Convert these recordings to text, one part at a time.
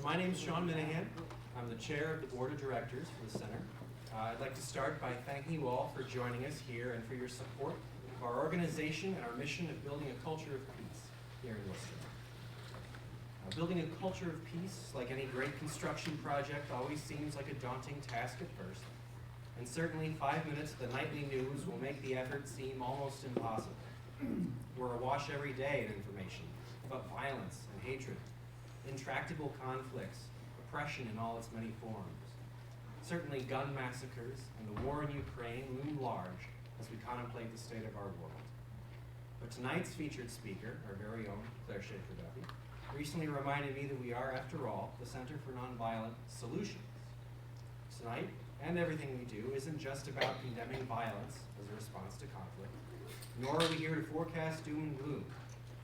My name is Sean Minahan. I'm the chair of the board of directors for the center. I'd like to start by thanking you all for joining us here and for your support of our organization and our mission of building a culture of peace here in Worcester. Building a culture of peace, like any great construction project, always seems like a daunting task at first. And certainly 5 minutes of the nightly news will make the effort seem almost impossible. We're awash every day in information about violence and hatred, intractable conflicts, oppression in all its many forms. Certainly gun massacres and the war in Ukraine loom large as we contemplate the state of our world. But tonight's featured speaker, our very own Claire Schaefer-Duffy, recently reminded me that we are, after all, the Center for Nonviolent Solutions. Tonight, and everything we do, isn't just about condemning violence as a response to conflict, nor are we here to forecast doom and gloom.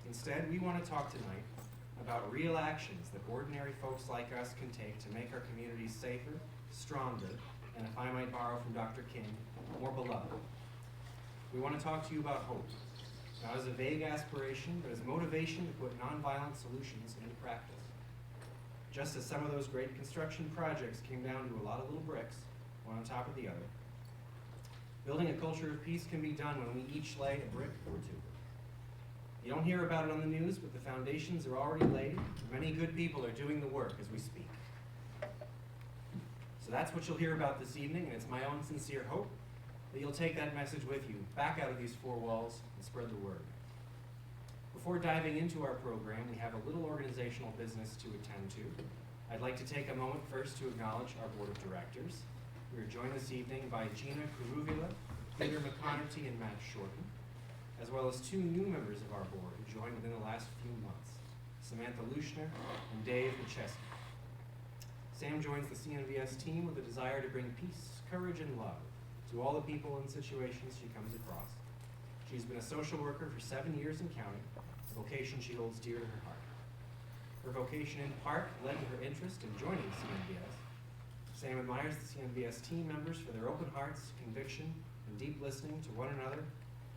Instead, we want to talk tonight about real actions that ordinary folks like us can take to make our communities safer, stronger, and if I might borrow from Dr. King, more beloved. We want to talk to you about hope, not as a vague aspiration, but as motivation to put nonviolent solutions into practice. Just as some of those great construction projects came down to a lot of little bricks, one on top of the other, building a culture of peace can be done when we each lay a brick or two. You don't hear about it on the news, but the foundations are already laid. Many good people are doing the work as we speak. So that's what you'll hear about this evening, and it's my own sincere hope that you'll take that message with you back out of these four walls and spread the word. Before diving into our program, we have a little organizational business to attend to. I'd like to take a moment first to acknowledge our board of directors. We are joined this evening by Gina Kuruvila, Peter McConaughey, and Matt Shorten, as well as two new members of our board who joined within the last few months, Samantha Luschner and Dave Macheski. Sam joins the CNVS team with a desire to bring peace, courage, and love to all the people and situations she comes across. She's been a social worker for 7 years and counting, a vocation she holds dear to her heart. Her vocation in part led to her interest in joining CNVS. Sam admires the CNVS team members for their open hearts, conviction, and deep listening to one another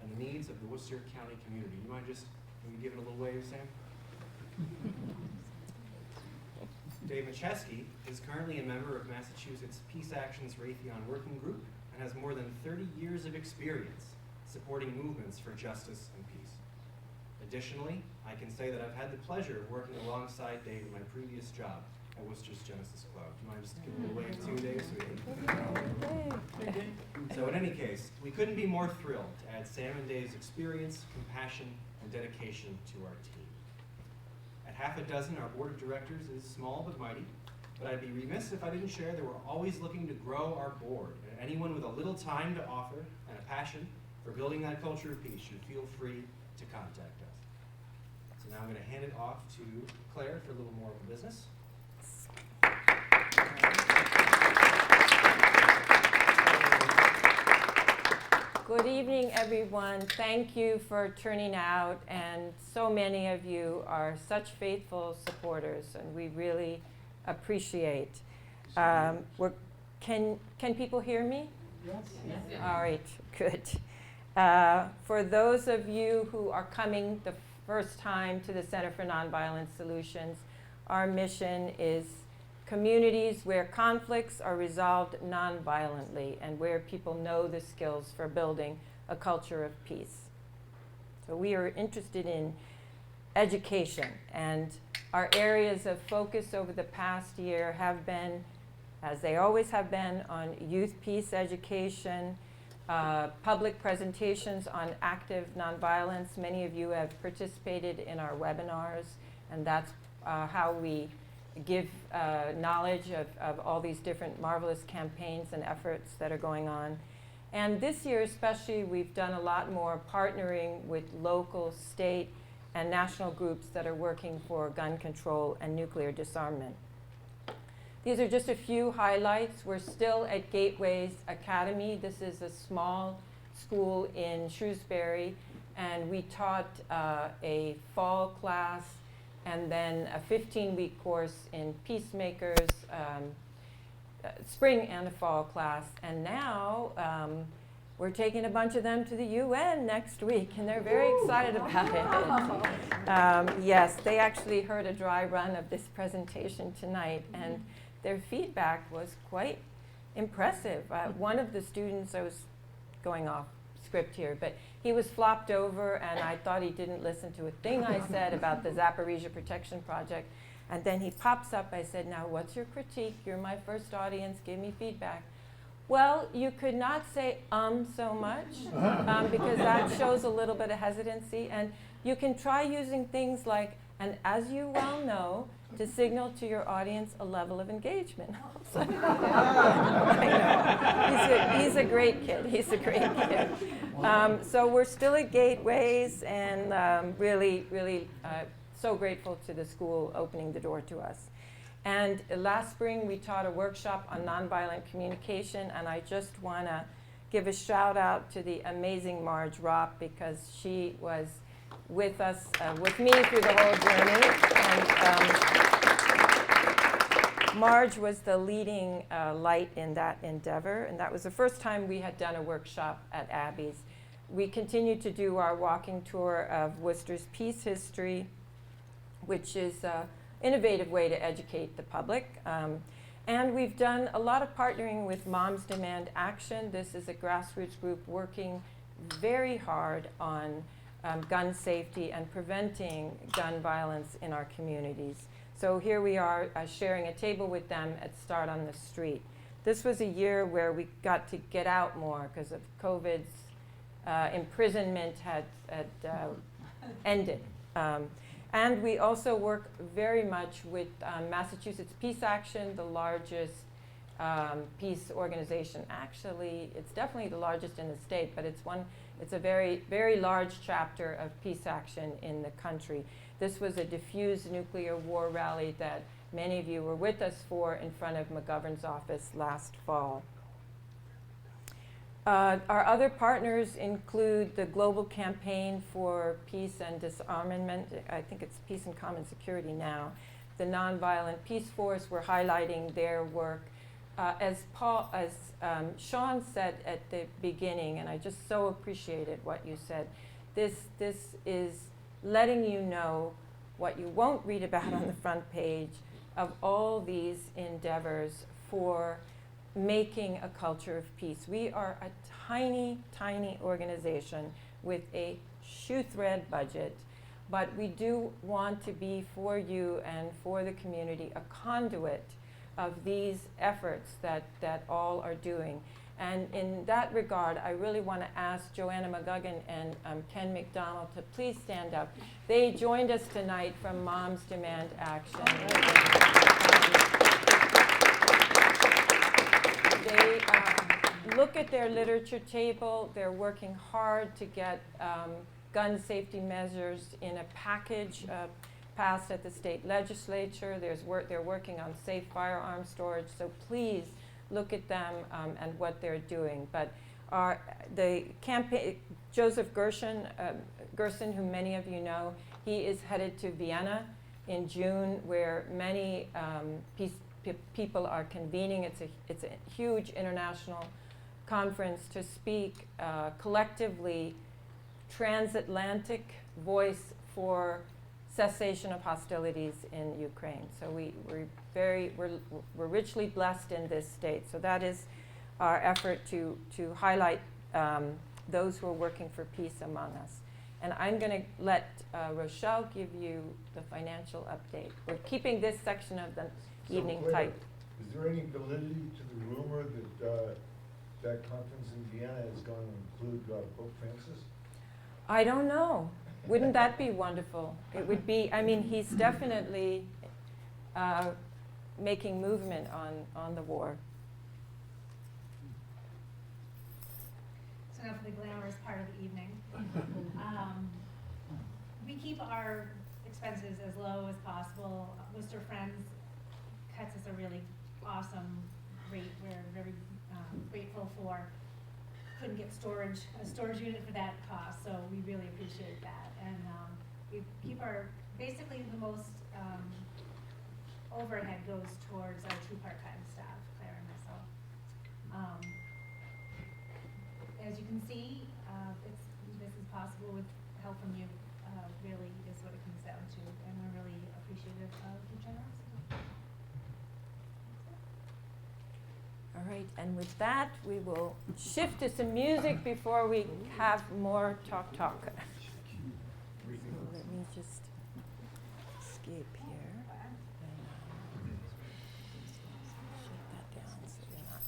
and the needs of the Worcester County community. You mind just maybe giving a little wave, Sam? Dave Macheski is currently a member of Massachusetts Peace Action's Raytheon Working Group and has more than 30 years of experience supporting movements for justice and peace. Additionally, I can say that I've had the pleasure of working alongside Dave in my previous job at Worcester's Genesis Club. Do you mind just giving a little wave too, Dave? So in any case, we couldn't be more thrilled to add Sam and Dave's experience, compassion, and dedication to our team. At half a dozen, our board of directors is small but mighty, but I'd be remiss if I didn't share that we're always looking to grow our board. And anyone with a little time to offer and a passion for building that culture of peace should feel free to contact us. So now I'm going to hand it off to Claire for a little more of the business. Good evening, everyone. Thank you for turning out, and so many of you are such faithful supporters, and we really appreciate. Can people hear me? Yes. Yes. All right, good. For those of you who are coming the first time to the Center for Nonviolent Solutions, our mission is communities where conflicts are resolved nonviolently and where people know the skills for building a culture of peace. So we are interested in education, and our areas of focus over the past year have been, as they always have been, on youth peace education, public presentations on active nonviolence. Many of you have participated in our webinars, and that's how we give knowledge of all these different marvelous campaigns and efforts that are going on. And this year especially, we've done a lot more partnering with local, state, and national groups that are working for gun control and nuclear disarmament. These are just a few highlights. We're still at Gateways Academy. This is a small school in Shrewsbury, and we taught a fall class and then a 15-week course in peacemakers, spring and a fall class. And now we're taking a bunch of them to the UN next week, and they're very excited about it. Yes, they actually heard a dry run of this presentation tonight, and their feedback was quite impressive. One of the students, I was going off script here, but he was flopped over, and I thought he didn't listen to a thing I said about the Zaporizhia Protection Project. And then he pops up. I said, now, what's your critique? You're my first audience. Give me feedback. Well, you could not say so much because that shows a little bit of hesitancy. And you can try using things like, and as you well know, to signal to your audience a level of engagement. I know. He's a great kid. He's a great kid. So we're still at Gateways, and really so grateful to the school opening the door to us. And last spring, we taught a workshop on nonviolent communication, and I just want to give a shout out to the amazing Marge Ropp, because she was with us, with me through the whole journey. And Marge was the leading light in that endeavor, and that was the first time we had done a workshop at Abbey's. We continue to do our walking tour of Worcester's peace history, which is innovative way to educate the public. And we've done a lot of partnering with Moms Demand Action. This is a grassroots group working very hard on gun safety and preventing gun violence in our communities. So here we are sharing a table with them at Start on the Street. This was a year where we got to get out more because of COVID's imprisonment had ended. And we also work very much with Massachusetts Peace Action, the largest peace organization. Actually, it's definitely the largest in the state, but it's a very, very large chapter of peace action in the country. This was a diffused nuclear war rally that many of you were with us for in front of McGovern's office last fall. Our other partners include the Global Campaign for Peace and Disarmament. I think it's Peace and Common Security now. The Nonviolent Peace Force, we're highlighting their work. As Sean said at the beginning, and I just so appreciated what you said, this is letting you know what you won't read about on the front page of all these endeavors for making a culture of peace. We are a tiny, tiny organization with a shoe thread budget, but we do want to be for you and for the community a conduit of these efforts that all are doing. And in that regard, I really want to ask Joanna McGugan and Ken McDonald to please stand up. They joined us tonight from Moms Demand Action. They look at their literature table. They're working hard to get gun safety measures in a package passed at the state legislature. They're working on safe firearm storage. So please look at them and what they're doing. But the campaign, Joseph Gerson, who many of you know, he is headed to Vienna in June, where many people are convening. It's a huge international conference to speak collectively transatlantic voice for cessation of hostilities in Ukraine. So we're richly blessed in this state. So that is our effort to highlight those who are working for peace among us. And I'm going to let Rochelle give you the financial update. We're keeping this section of the evening tight. Is there any validity to the rumor that that conference in Vienna is going to include Pope Francis? I don't know. Wouldn't that be wonderful? It would be. I mean, he's definitely making movement on the war. So now for the glamorous part of the evening. We keep our expenses as low as possible. Worcester Friends cuts us a really awesome rate. We're very grateful for. Couldn't get a storage unit for that cost, so we really appreciate that. And we keep basically the most overhead goes towards our 2 part-time staff, Claire and myself. as you can see, this is possible with help from you, really is what it comes down to, and we're really appreciative of your generosity. All right, and with that, we will shift to some music before we have more talk. So let me just escape here. And, shut that down so you're not.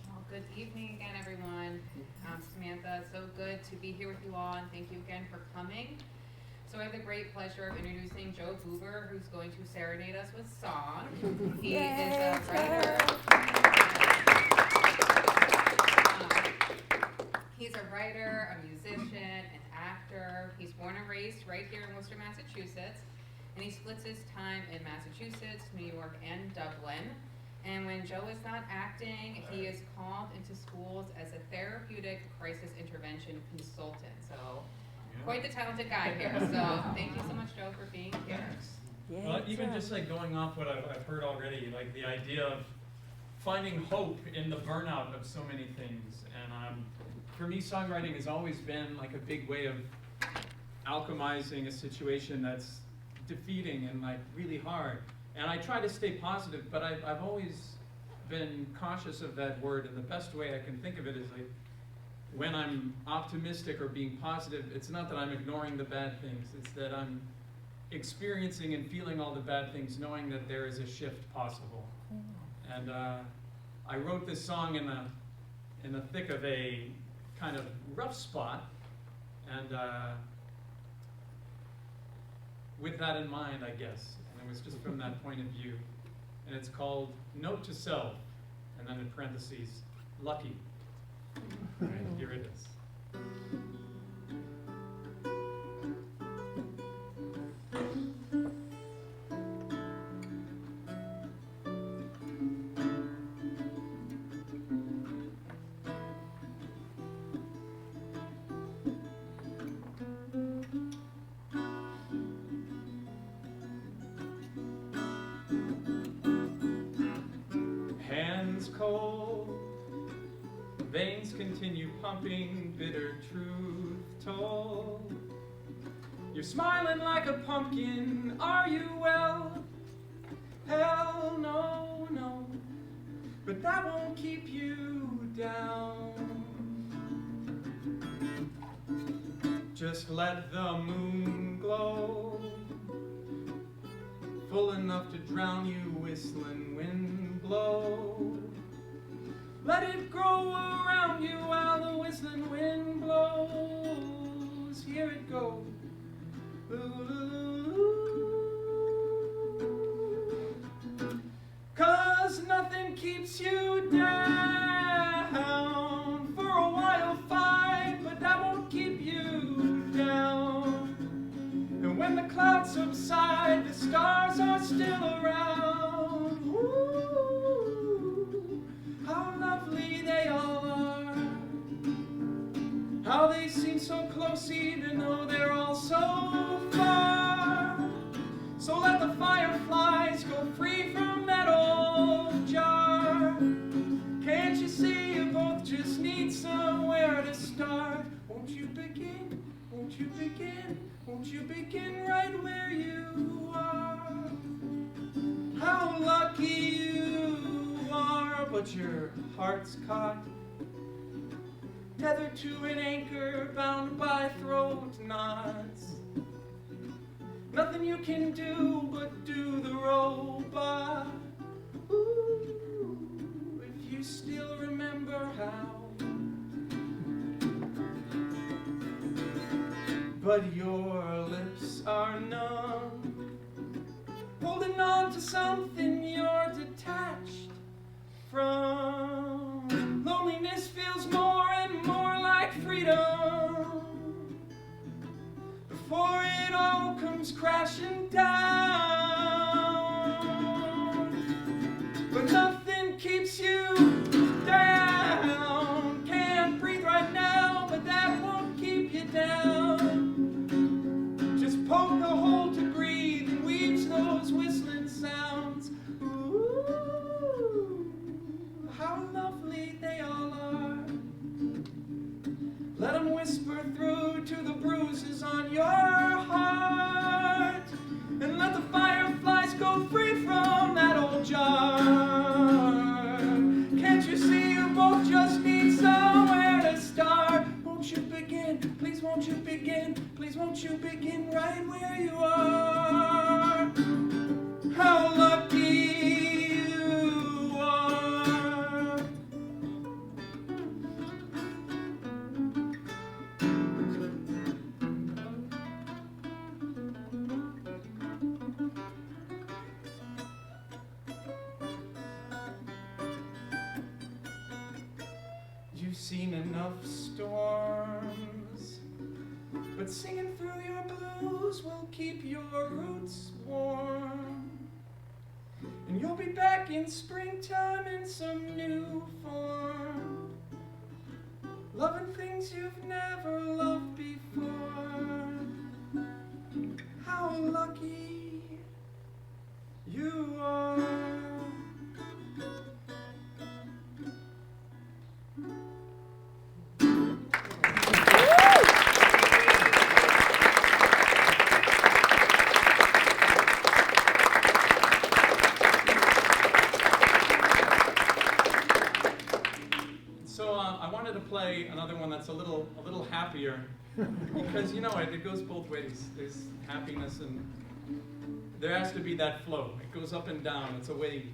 Well, good evening again, everyone. I'm Samantha. So good to be here with you all, and thank you again for coming. So I have the great pleasure of introducing Joe Buber, who's going to serenade us with song. He is a writer. He's a writer, a musician, an actor. He's born and raised right here in Worcester, Massachusetts, and he splits his time in Massachusetts, New York, and Dublin. And when Joe is not acting, he is called into schools as a therapeutic crisis intervention consultant. So quite the talented guy here. So thank you so much, Joe, for being here. Yay, Well, even Joe. just like going off what I've heard already, like the idea of finding hope in the burnout of so many things. And for me, songwriting has always been like a big way of alchemizing a situation that's defeating and like really hard. And I try to stay positive, but I've always been cautious of that word. And the best way I can think of it is like, when I'm optimistic or being positive, it's not that I'm ignoring the bad things, it's that I'm experiencing and feeling all the bad things, knowing that there is a shift possible. And I wrote this song in the thick of a kind of rough spot, and with that in mind, I guess, and it was just from that point of view. And it's called Note to Self, and then in parentheses, Lucky. All right, here it is. Hands cold, veins continue pumping, bitter truth told. You're smiling like a pumpkin, are you well? Hell no, no, but that won't keep you down. Just let the moon glow, full enough to drown you, whistling wind blow. Let it grow around you while the whistling wind blows. Here it goes. Cause nothing keeps you down. For a while fight, but that won't keep you down. And when the clouds subside, the stars are still around. Ooh, how lovely they all are. How they seem so close even though they're all so far. So let the fireflies go free from that old jar. Can't you see you both just need somewhere to start? Won't you begin? Won't you begin? Won't you begin right where you are? How lucky you are, but your heart's caught, tethered to an anchor, bound by throat knots. Nothing you can do but do the robot. Ooh, if you still remember how. But your lips are numb, holding on to something you're detached from. Loneliness feels more and more like freedom before it all comes crashing down. But nothing keeps you down. Can't breathe right now, but that won't keep you down. Just poke a hole to breathe and weaves those whistling sounds. won't you begin? Please won't you begin right where you are? How lucky you are. You've seen enough storms, but singing through your blues will keep your roots warm. And you'll be back in springtime in some new form, loving things you've never loved before. How lucky you are. I wanted to play another one that's a little happier, because you know it goes both ways. There's happiness and there has to be that flow. It goes up and down. It's a wave.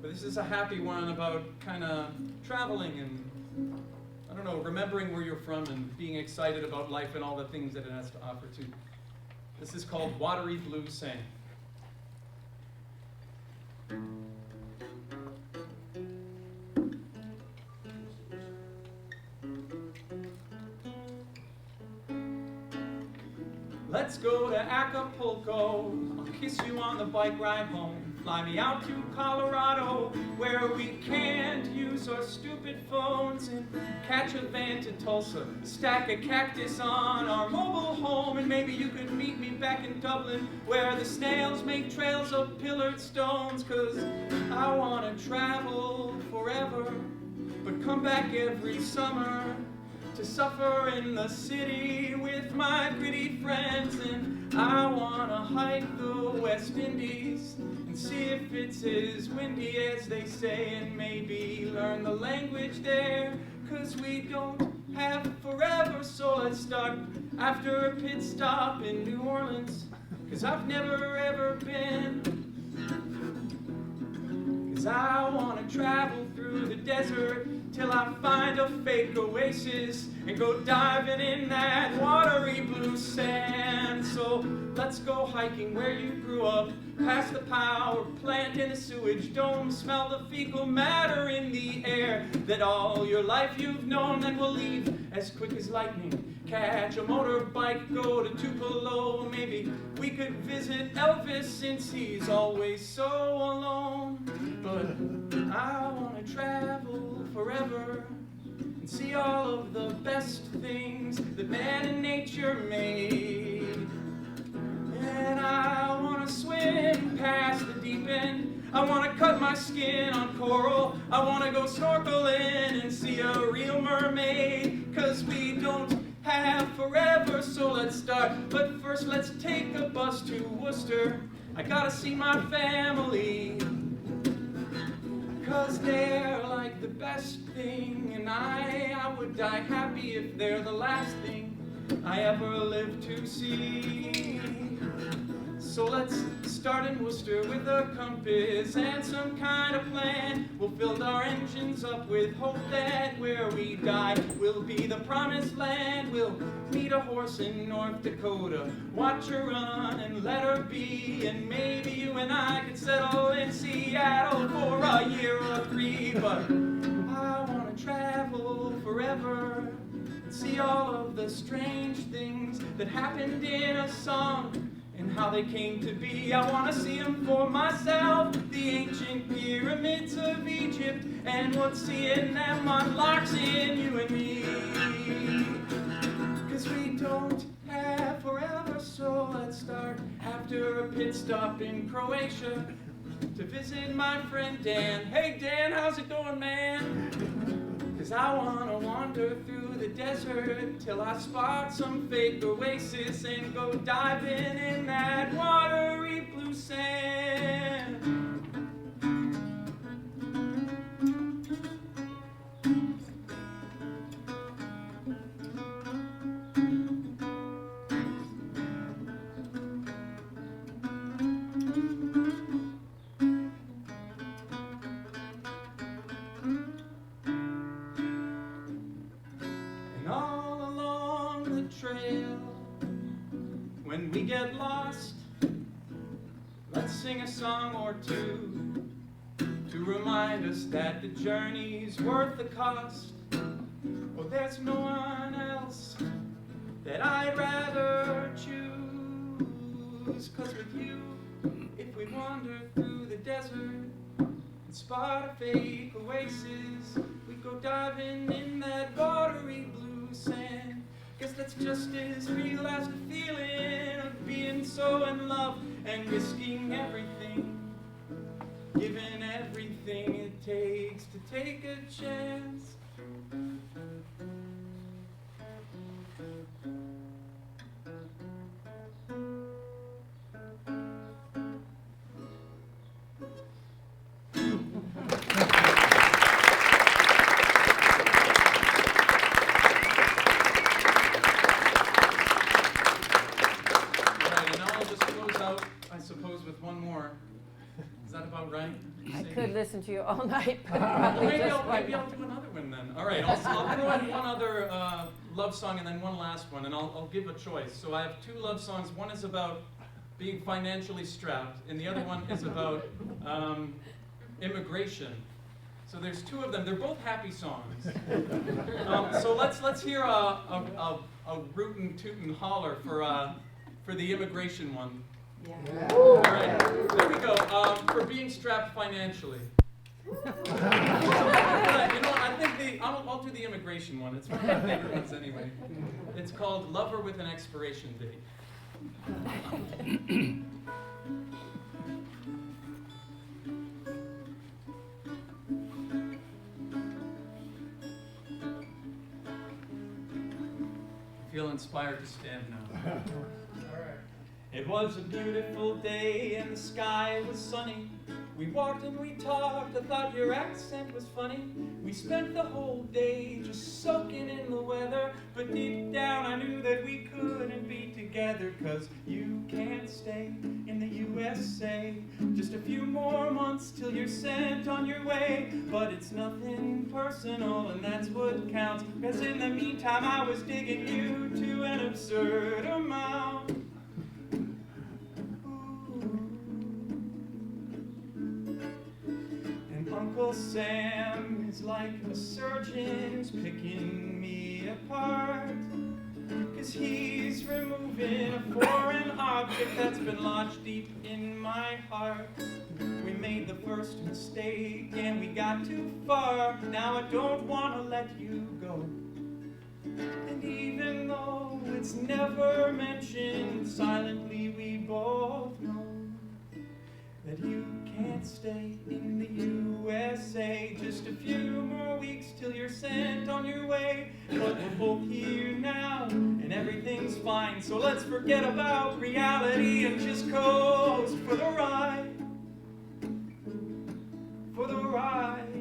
But this is a happy one about kind of traveling and I don't know, remembering where you're from and being excited about life and all the things that it has to offer too. This is called Watery Blue Sand. Let's go to Acapulco, I'll kiss you on the bike ride home. Fly me out to Colorado, where we can't use our stupid phones. And catch a van to Tulsa, stack a cactus on our mobile home. And maybe you could meet me back in Dublin, where the snails make trails of pillared stones. 'Cause I wanna travel forever, but come back every summer to suffer in the city with my gritty friends. And I wanna hike the West Indies and see if it's as windy as they say, and maybe learn the language there, 'cause we don't have forever. So let's start after a pit stop in New Orleans, 'cause I've never ever been. 'Cause I wanna travel through the desert till I find a fake oasis and go diving in that watery blue sand. So let's go hiking where you grew up, past the power plant in the sewage dome. Smell the fecal matter in the air that all your life you've known. Then we'll leave as quick as lightning, catch a motorbike, go to Tupelo. Maybe we could visit Elvis since he's always so alone. But I wanna travel forever and see all of the best things that man and nature made. And I wanna swim past the deep end, I wanna cut my skin on coral, I wanna go snorkeling and see a real mermaid. 'Cause we don't have forever, so let's start. But first let's take a bus to Worcester, I gotta see my family, 'cause they're like the best thing, and I would die happy if they're the last thing I ever lived to see. So let's start in Worcester with a compass and some kind of plan. We'll build our engines up with hope that where we die will be the promised land. We'll meet a horse in North Dakota, watch her run and let her be. And maybe you and I could settle in Seattle for a year or 3. But I want to travel forever and see all of the strange things that happened in a song and how they came to be. I want to see them for myself, the ancient pyramids of Egypt, and what seeing them unlocks in you and me. 'Cause we don't have forever, so let's start after a pit stop in Croatia to visit my friend Dan. Hey Dan, how's it going, man? 'Cause I wanna wander through the desert till I spot some fake oasis and go diving in that watery blue sand. the trail. When we get lost, let's sing a song or two to remind us that the journey's worth the cost. Oh, there's no one else that I'd rather choose. 'Cause with you, if we wander through the desert and spot a fake oasis, we go diving in that watery blue sand. Guess that's just as real as the feeling of being so in love and risking everything, giving everything it takes to take a chance. Listen to you all night, but Well, probably maybe just I'll do another one then. All right, I'll throw in one other love song and then one last one, and I'll give a choice. So I have two love songs. One is about being financially strapped, and the other one is about immigration. So there's two of them. They're both happy songs. So let's hear a rootin' tootin' holler for the immigration one. Yeah. All right, there we go. For being strapped financially. I think I'll do the immigration one. It's one of my favorite ones anyway. It's called Lover with an Expiration Date. Feel inspired to stand now. All right. It was a beautiful day and the sky was sunny. We walked and we talked, I thought your accent was funny. We spent the whole day just soaking in the weather, but deep down I knew that we couldn't be together, 'cause you can't stay in the USA. Just a few more months till you're sent on your way, but it's nothing personal and that's what counts, 'cause in the meantime I was digging you to an absurd amount. Uncle Sam is like a surgeon who's picking me apart, 'cause he's removing a foreign object that's been lodged deep in my heart. We made the first mistake and we got too far. Now I don't want to let you go. And even though it's never mentioned, silently we both know that you can't stay in the USA. Just a few more weeks till you're sent on your way. But we're both here now and everything's fine. So let's forget about reality and just coast for the ride. For the ride.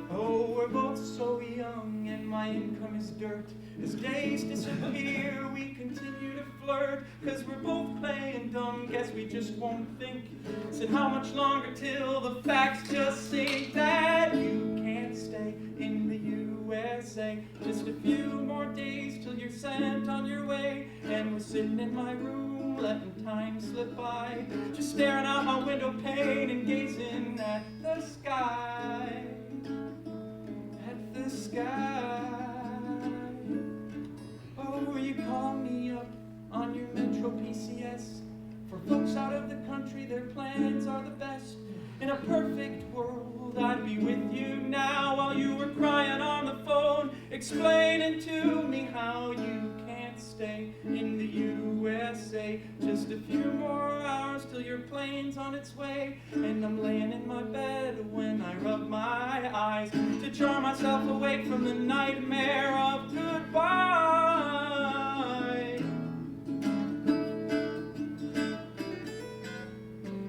Oh, we're both so young and my income is dirt. As days disappear, we continue to flirt, 'cause we're both playing dumb, guess we just won't think. Said how much longer till the facts just say that you can't stay in the USA. Just a few more days till you're sent on your way, and we're sitting in my room letting time slip by, just staring out my window pane and gazing at the sky. At the sky. Oh, you call me up on your Metro PCS. For folks out of the country, their plans are the best. In a perfect world, I'd be with you now while you were crying on the phone, explaining to me how you can't stay in the USA. Just a few more hours till your plane's on its way, and I'm laying in my bed when I rub my eyes to draw myself away from the nightmare of goodbye.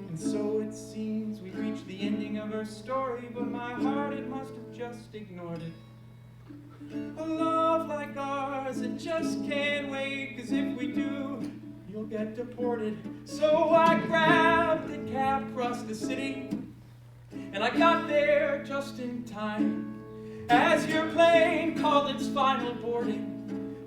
And so it seems we've reached the ending of our story, but my heart, it must have just ignored it. A love like ours, it just can't wait, 'cause if we do, you'll get deported. So I grabbed the cab across the city, and I got there just in time. as your plane called its final boarding.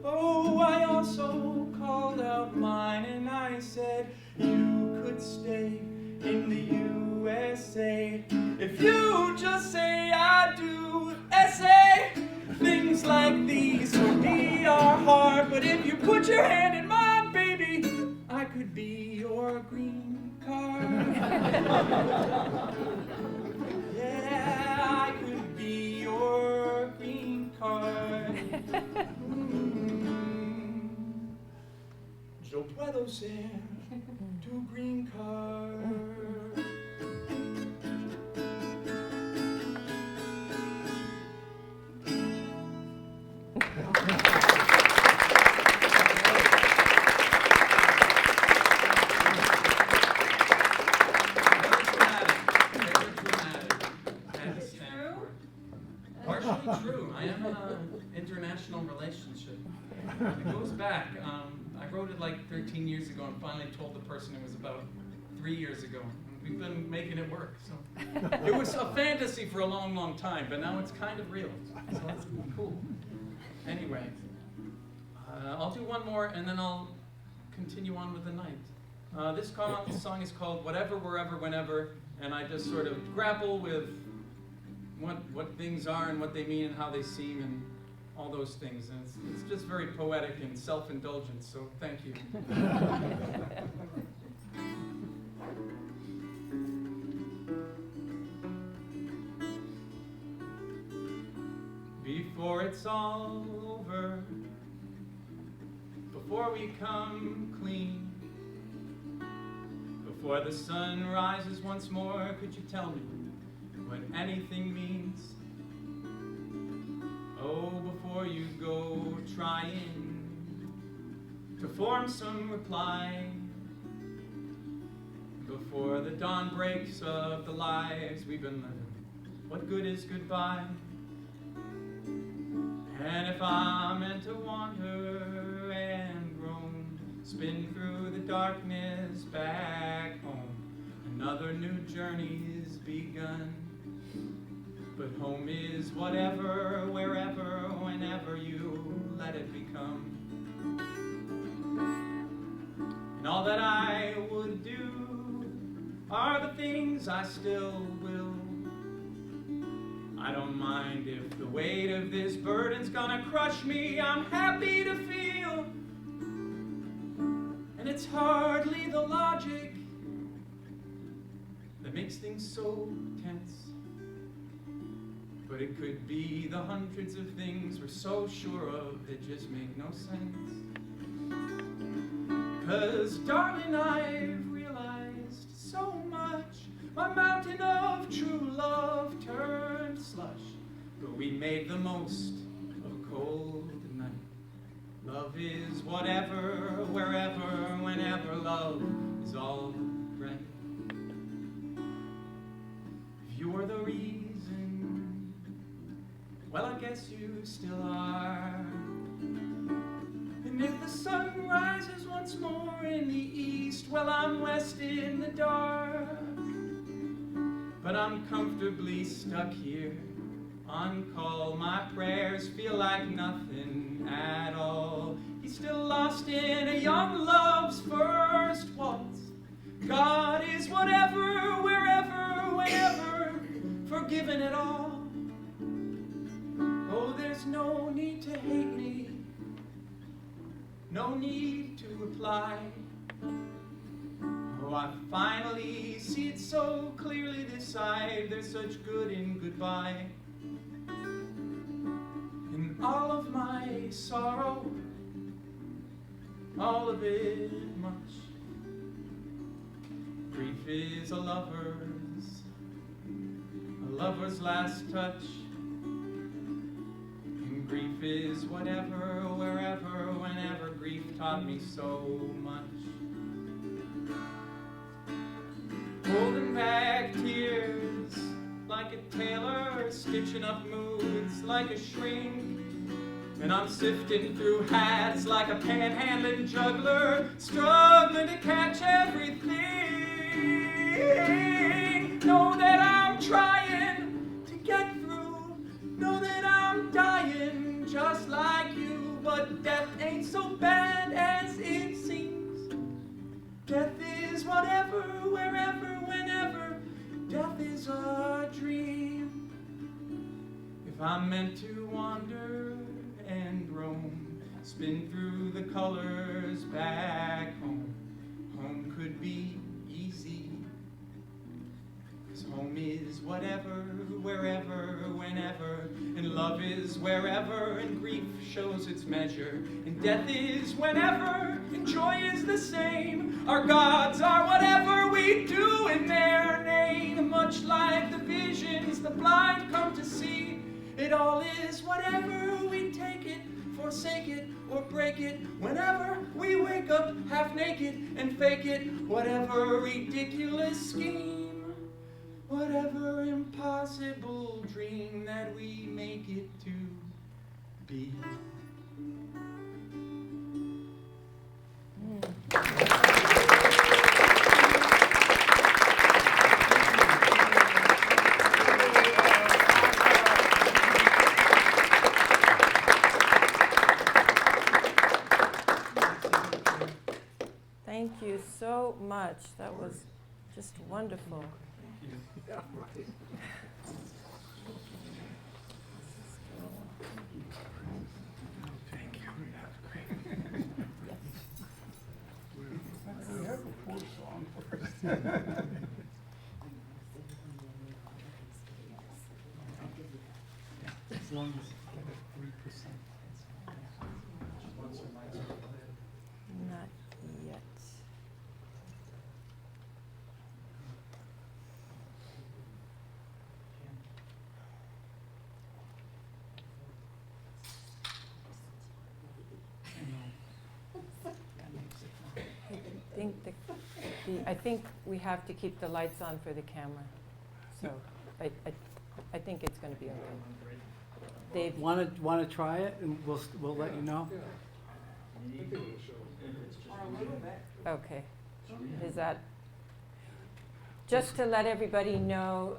Oh, I also called out mine and I said, you could stay in the USA if you just say I do. Essay, things like these for me are hard, but if you put your hand in mine, baby, I could be your green card. Yeah, I could be your green card. Yo puedo ser tu green card. Partially true. I am in an international relationship. It goes back. I wrote it like 13 years ago and finally told the person it was about 3 years ago. We've been making it work. So it was a fantasy for a long, long time, but now it's kind of real. So that's cool. Anyway, I'll do one more and then I'll continue on with the night. This song is called Whatever, Wherever, Whenever, and I just sort of grapple with what things are and what they mean and how they seem and all those things. And it's just very poetic and self-indulgent, so thank you. Before it's all over, before we come clean, before the sun rises once more, could you tell me what anything means? Oh, before you go trying to form some reply, before the dawn breaks of the lives we've been living, what good is goodbye? And if I'm meant to wander and roam, spin through the darkness back home, another new journey's begun. But home is whatever, wherever, whenever you let it become. And all that I would do are the things I still will. I don't mind if the weight of this burden's gonna crush me. I'm happy to feel. And it's hardly the logic that makes things so tense. But it could be the hundreds of things we're so sure of that just make no sense. 'Cause darling, I've realized so much. My mountain of true love turned slush, but we made the most of a cold night. Love is whatever, wherever, whenever. Love is all right. If you were the reason, well, I guess you still are. And if the sun rises once more in the east, well, I'm west in the dark. But I'm comfortably stuck here on call. My prayers feel like nothing at all. He's still lost in a young love's first waltz. God is whatever, wherever, whenever, forgiven it all. Oh, there's no need to hate me, no need to reply. Oh, I finally see it so clearly this side. There's such good in goodbye. In all of my sorrow, all of it much. Grief is a lover's last touch. And grief is whatever, wherever, whenever. Grief taught me so much. Holding back tears like a tailor, stitching up moods like a shrink. And I'm sifting through hats like a panhandling juggler, struggling to catch everything. Know that I'm trying to get through, know that ain't so bad as it seems. Death is whatever, wherever, whenever. Death is a dream. If I'm meant to wander and roam, spin through the colors back home, home could be easy. 'Cause home is whatever, wherever, whenever, and love is wherever, and grief shows its measure, and death is whenever, and joy is the same. Our gods are whatever we do in their name, much like the visions the blind come to see. It all is whatever we take it, forsake it, or break it, whenever we wake up half naked and fake it, whatever ridiculous scheme, whatever impossible dream that we make it to be. Thank you so much. That was just wonderful. Thank you. We have a four song first. As long as you get a 3%. Not yet. I think we have to keep the lights on for the camera. So I think it's going to be okay. Dave, Want to try it, and we'll let you know. okay. Is that, just to let everybody know,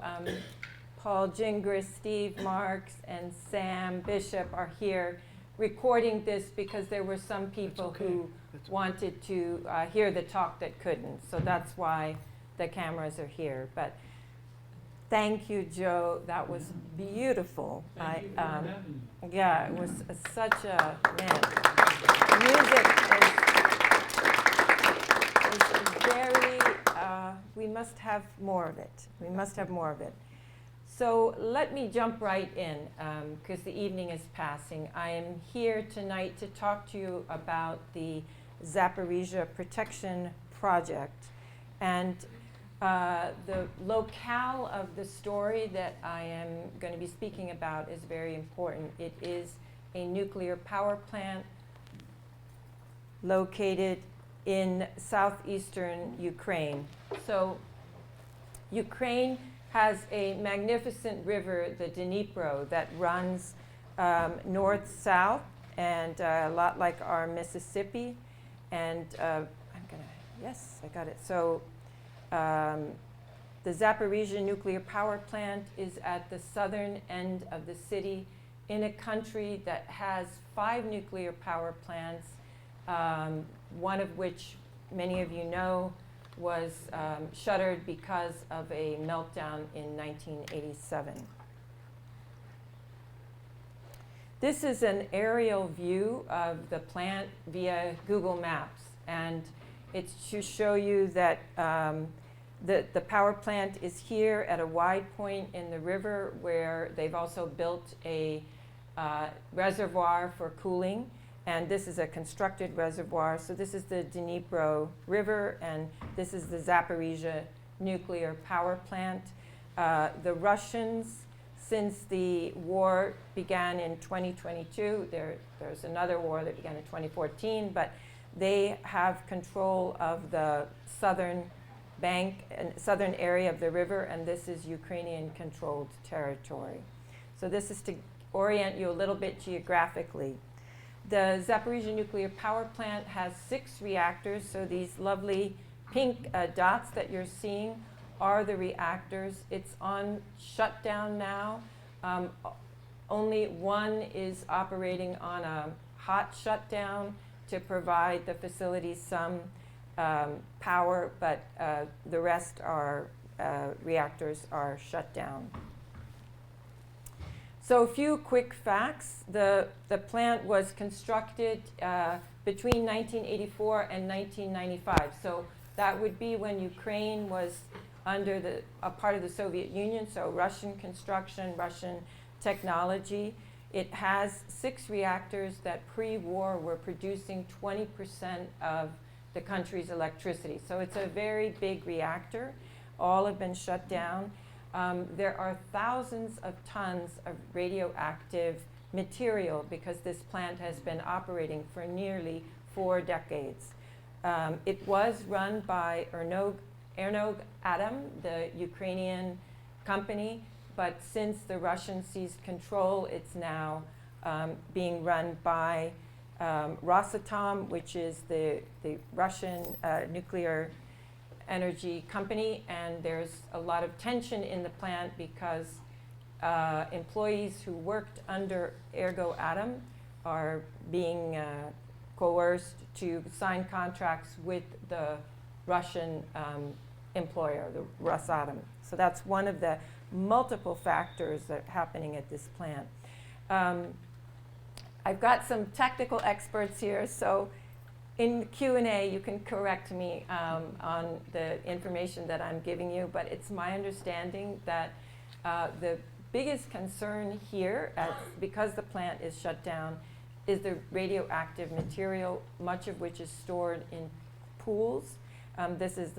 Paul Gingras, Steve Marks, and Sam Bishop are here recording this because there were some people okay. who wanted to hear the talk that couldn't. So that's why the cameras are here. But thank you, Joe. That was beautiful. Thank you for having me. Yeah, it was such a, man, music is very, we must have more of it. We must have more of it. So let me jump right in, because the evening is passing. I am here tonight to talk to you about the Zaporizhia Protection Project. And the locale of the story that I am going to be speaking about is very important. It is a nuclear power plant located in southeastern Ukraine. So Ukraine has a magnificent river, the Dnipro, that runs north-south, and a lot like our Mississippi. And yes, I got it. So the Zaporizhia nuclear power plant is at the southern end of the city in a country that has 5 nuclear power plants, one of which many of you know was shuttered because of a meltdown in 1987. This is an aerial view of the plant via Google Maps, and it's to show you that the power plant is here at a wide point in the river where they've also built a reservoir for cooling. And this is a constructed reservoir. So this is the Dnipro River, and this is the Zaporizhia nuclear power plant. The Russians, since the war began in 2022, there's another war that began in 2014, but they have control of the southern bank and southern area of the river, and this is Ukrainian-controlled territory. So this is to orient you a little bit geographically. The Zaporizhia nuclear power plant has 6 reactors, so these lovely pink dots that you're seeing are the reactors. It's on shutdown now. Only one is operating on a hot shutdown, to provide the facility some power, but the rest are reactors are shut down. So a few quick facts. The plant was constructed between 1984 and 1995. So that would be when Ukraine was under a part of the Soviet Union, so Russian construction, Russian technology. It has 6 reactors that pre-war were producing 20% of the country's electricity. So it's a very big reactor. All have been shut down. There are thousands of tons of radioactive material because this plant has been operating for nearly 4 decades. It was run by Atom, the Ukrainian company, but since the Russians seized control, it's now being run by Rosatom, which is the Russian nuclear energy company, and there's a lot of tension in the plant because employees who worked under Atom are being coerced to sign contracts with the Russian employer, the Rosatom. So that's one of the multiple factors that are happening at this plant. I've got some technical experts here, so in Q&A you can correct me on the information that I'm giving you, but it's my understanding that the biggest concern here, because the plant is shut down, is the radioactive material, much of which is stored in pools. This is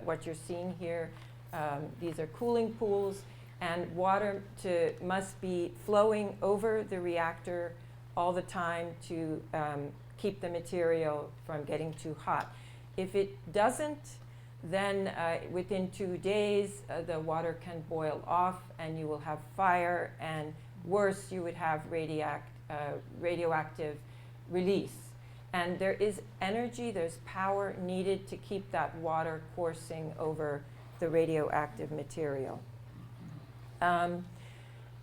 what you're seeing here. These are cooling pools, and water must be flowing over the reactor all the time to keep the material from getting too hot. If it doesn't, then within 2 days the water can boil off and you will have fire, and worse, you would have radioactive release. And there is energy, there's power needed to keep that water coursing over the radioactive material.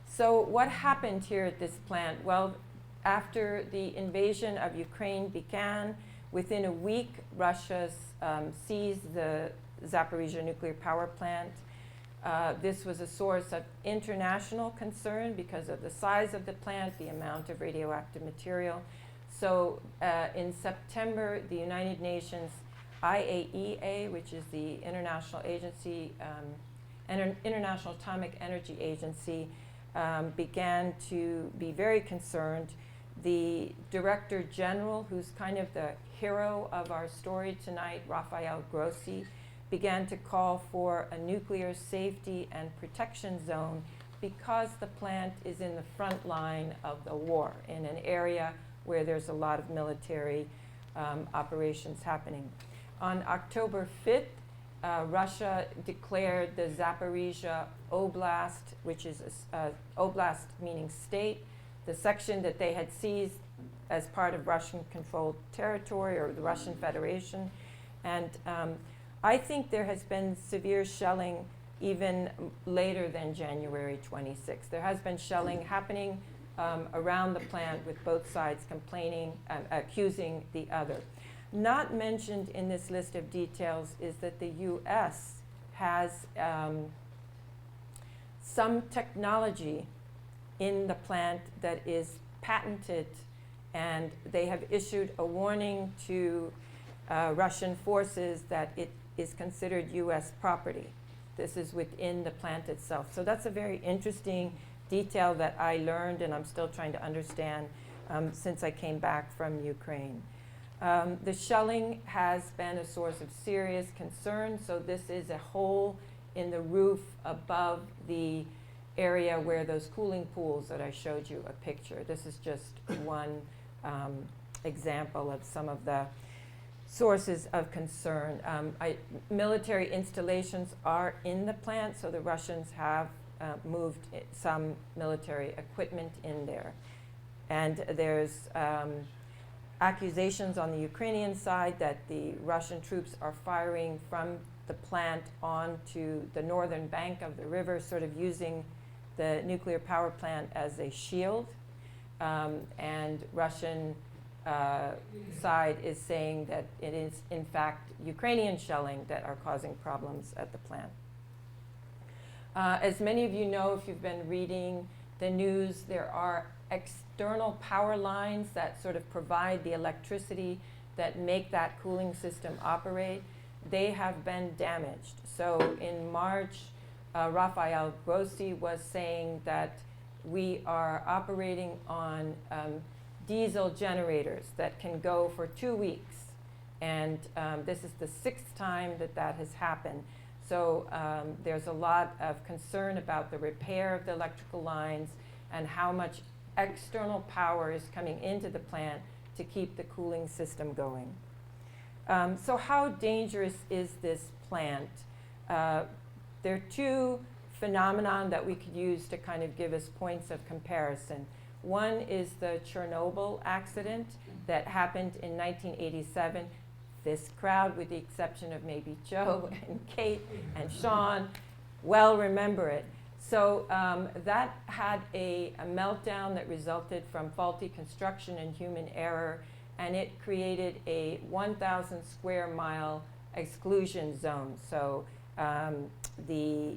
So what happened here at this plant? Well, after the invasion of Ukraine began, within a week, Russia seized the Zaporizhzhia nuclear power plant. This was a source of international concern because of the size of the plant, the amount of radioactive material. So in September, the United Nations IAEA, which is the International Atomic Energy Agency, began to be very concerned. The Director General, who's kind of the hero of our story tonight, Rafael Grossi, began to call for a nuclear safety and protection zone because the plant is in the front line of the war, in an area where there's a lot of military operations happening. On October 5th, Russia declared the Zaporizhzhia Oblast, which is Oblast meaning state, the section that they had seized as part of Russian-controlled territory, or the Russian Federation. And I think there has been severe shelling even later than January 26th. There has been shelling happening around the plant, with both sides complaining, accusing the other. Not mentioned in this list of details is that the U.S. has some technology in the plant that is patented, and they have issued a warning to Russian forces that it is considered U.S. property. This is within the plant itself. So that's a very interesting detail that I learned, and I'm still trying to understand since I came back from Ukraine. The shelling has been a source of serious concern. So this is a hole in the roof above the area where those cooling pools that I showed you a picture. This is just one example of some of the sources of concern. Military installations are in the plant, so the Russians have moved some military equipment in there. And there's accusations on the Ukrainian side that the Russian troops are firing from the plant onto the northern bank of the river, sort of using the nuclear power plant as a shield. And Russian side is saying that it is, in fact, Ukrainian shelling that are causing problems at the plant. As many of you know, if you've been reading the news, there are external power lines that sort of provide the electricity that make that cooling system operate. They have been damaged. So in March, Rafael Grossi was saying that we are operating on diesel generators that can go for 2 weeks. And this is the 6th time that that has happened. So there's a lot of concern about the repair of the electrical lines and how much external power is coming into the plant to keep the cooling system going. So how dangerous is this plant? There are 2 phenomenon that we could use to kind of give us points of comparison. One is the Chernobyl accident that happened in 1987. This crowd, with the exception of maybe Joe and Kate and Sean, well remember it. So that had a meltdown that resulted from faulty construction and human error, and it created a 1,000 square mile exclusion zone. So the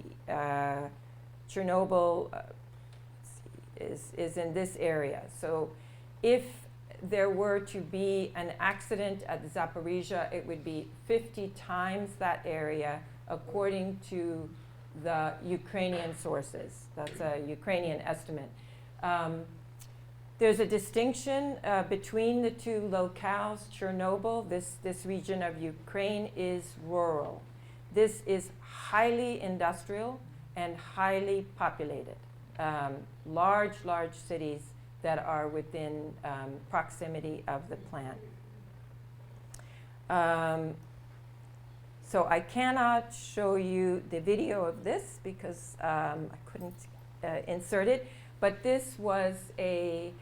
Chernobyl is in this area. So if there were to be an accident at Zaporizhzhia, it would be 50 times that area, according to the Ukrainian sources. That's a Ukrainian estimate. There's a distinction between the 2 locales. Chernobyl, this region of Ukraine, is rural. This is highly industrial and highly populated. Large cities that are within proximity of the plant. So I cannot show you the video of this because I couldn't insert it, but this was a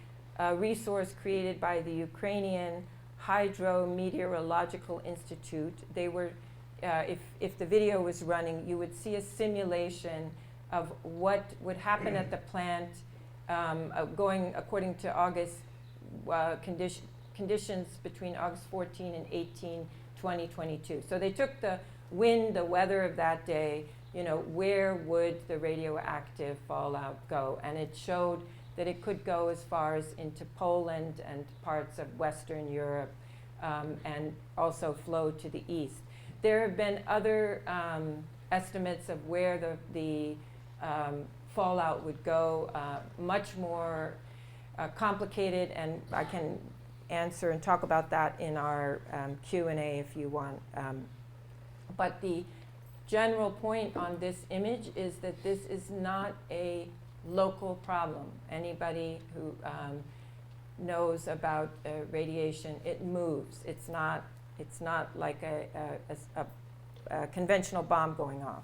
resource created by the Ukrainian Hydrometeorological Institute. They were, if the video was running, you would see a simulation of what would happen at the plant going according to August conditions between August 14 and 18, 2022. So they took the wind, the weather of that day, where would the radioactive fallout go? And it showed that it could go as far as into Poland and parts of Western Europe, and also flow to the east. There have been other estimates of where the fallout would go, much more complicated, and I can answer and talk about that in our Q&A if you want. But the general point on this image is that this is not a local problem. Anybody who knows about radiation, it moves. It's not like a conventional bomb going off.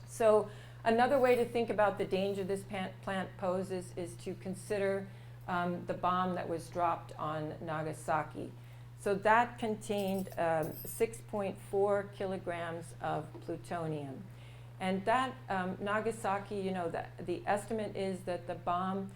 So another way to think about the danger this plant poses is to consider the bomb that was dropped on Nagasaki. So that contained 6.4 kilograms of plutonium. And that Nagasaki, the estimate is that the bomb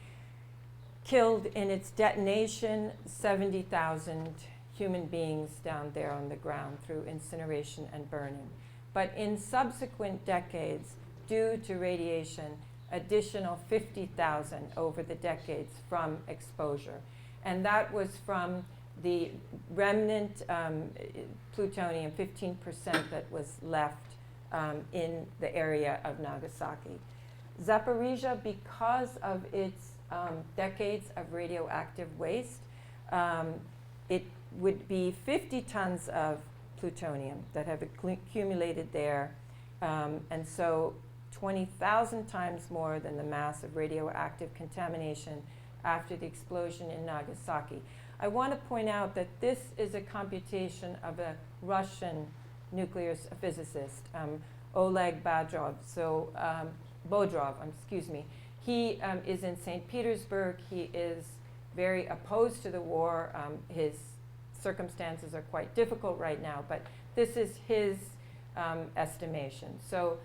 killed in its detonation 70,000 human beings down there on the ground through incineration and burning. But in subsequent decades, due to radiation, additional 50,000 over the decades from exposure. And that was from the remnant plutonium, 15% that was left in the area of Nagasaki. Zaporizhzhia, because of its decades of radioactive waste, it would be 50 tons of plutonium that have accumulated there, and so 20,000 times more than the mass of radioactive contamination after the explosion in Nagasaki. I want to point out that this is a computation of a Russian nuclear physicist, Oleg Bodrov. So Bodrov, excuse me. He is in St. Petersburg. He is very opposed to the war. His circumstances are quite difficult right now, but this is his estimation. So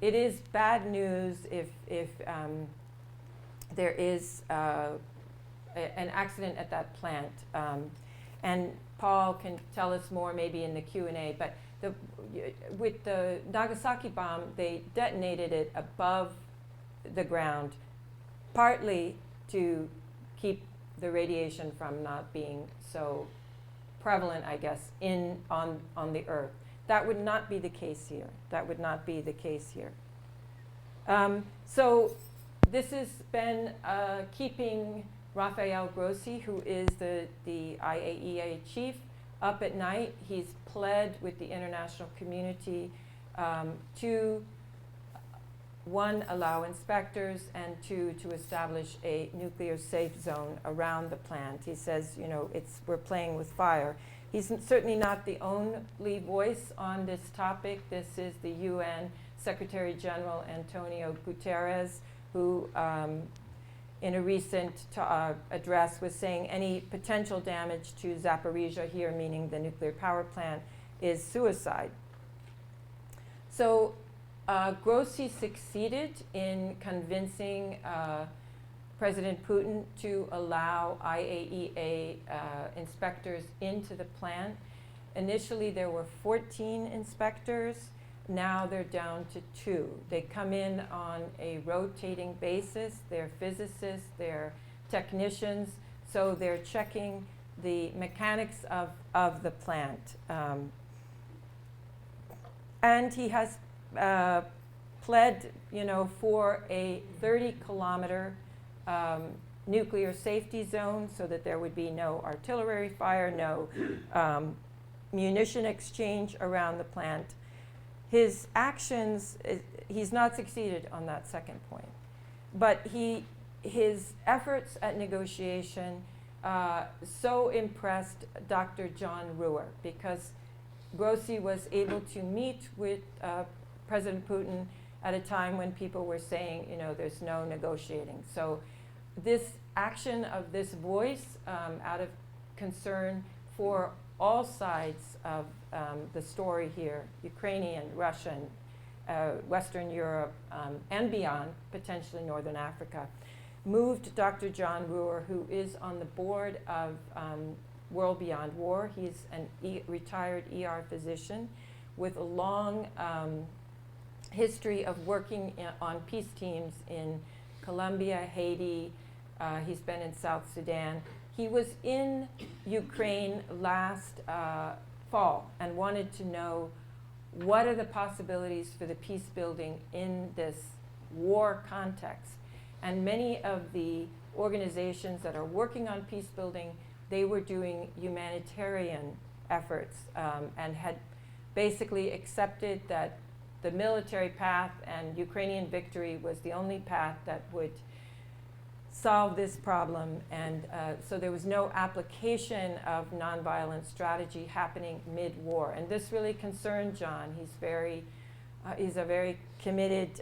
it is bad news if there is an accident at that plant. And Paul can tell us more maybe in the Q&A, but with the Nagasaki bomb, they detonated it above the ground, partly to keep the radiation from not being so prevalent, I guess, on the Earth. That would not be the case here. That would not be the case here. So this has been keeping Rafael Grossi, who is the IAEA chief, up at night. He's pled with the international community to, one, allow inspectors, and two, to establish a nuclear safe zone around the plant. He says, you know, we're playing with fire. He's certainly not the only voice on this topic. This is the UN Secretary General Antonio Guterres, who in a recent address was saying any potential damage to Zaporizhzhia here, meaning the nuclear power plant, is suicide. So Grossi succeeded in convincing President Putin to allow IAEA inspectors into the plant. Initially, there were 14 inspectors. Now they're down to 2. They come in on a rotating basis. They're physicists, they're technicians, so they're checking the mechanics of the plant. And he has pled, you know, for a 30-kilometer nuclear safety zone so that there would be no artillery fire, no munition exchange around the plant. His actions, he's not succeeded on that second point. But his efforts at negotiation so impressed Dr. John Ruhr, because Grossi was able to meet with President Putin at a time when people were saying, you know, there's no negotiating. So this action of this voice out of concern for all sides of the story here, Ukrainian, Russian, Western Europe, and beyond, potentially Northern Africa, moved Dr. John Ruhr, who is on the board of World Beyond War. He's a retired ER physician with a long history of working on peace teams in Colombia, Haiti. He's been in South Sudan. He was in Ukraine last fall and wanted to know what are the possibilities for the peace building in this war context. And many of the organizations that are working on peace building, they were doing humanitarian efforts and had basically accepted that the military path and Ukrainian victory was the only path that would solve this problem, and so there was no application of nonviolent strategy happening mid-war, and this really concerned John. He's a very committed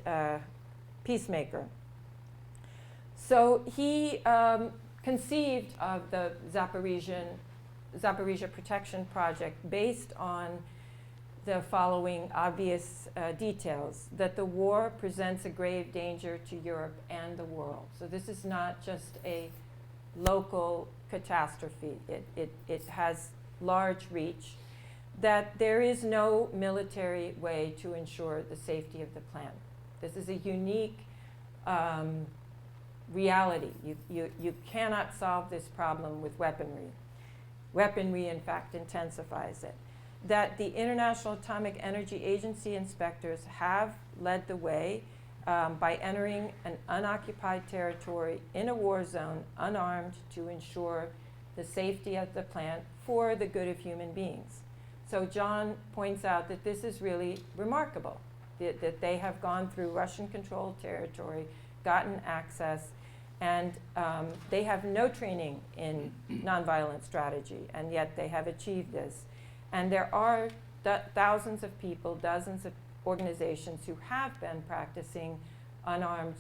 peacemaker. So he conceived of the Zaporizhzhia Protection Project based on the following obvious details: that the war presents a grave danger to Europe and the world. So this is not just a local catastrophe. It has large reach. That there is no military way to ensure the safety of the plant. This is a unique reality. You cannot solve this problem with weaponry. Weaponry, in fact, intensifies it. That the International Atomic Energy Agency inspectors have led the way by entering an unoccupied territory in a war zone, unarmed, to ensure the safety of the plant for the good of human beings. So John points out that this is really remarkable, that they have gone through Russian-controlled territory, gotten access, and they have no training in nonviolent strategy, and yet they have achieved this. And there are thousands of people, dozens of organizations who have been practicing unarmed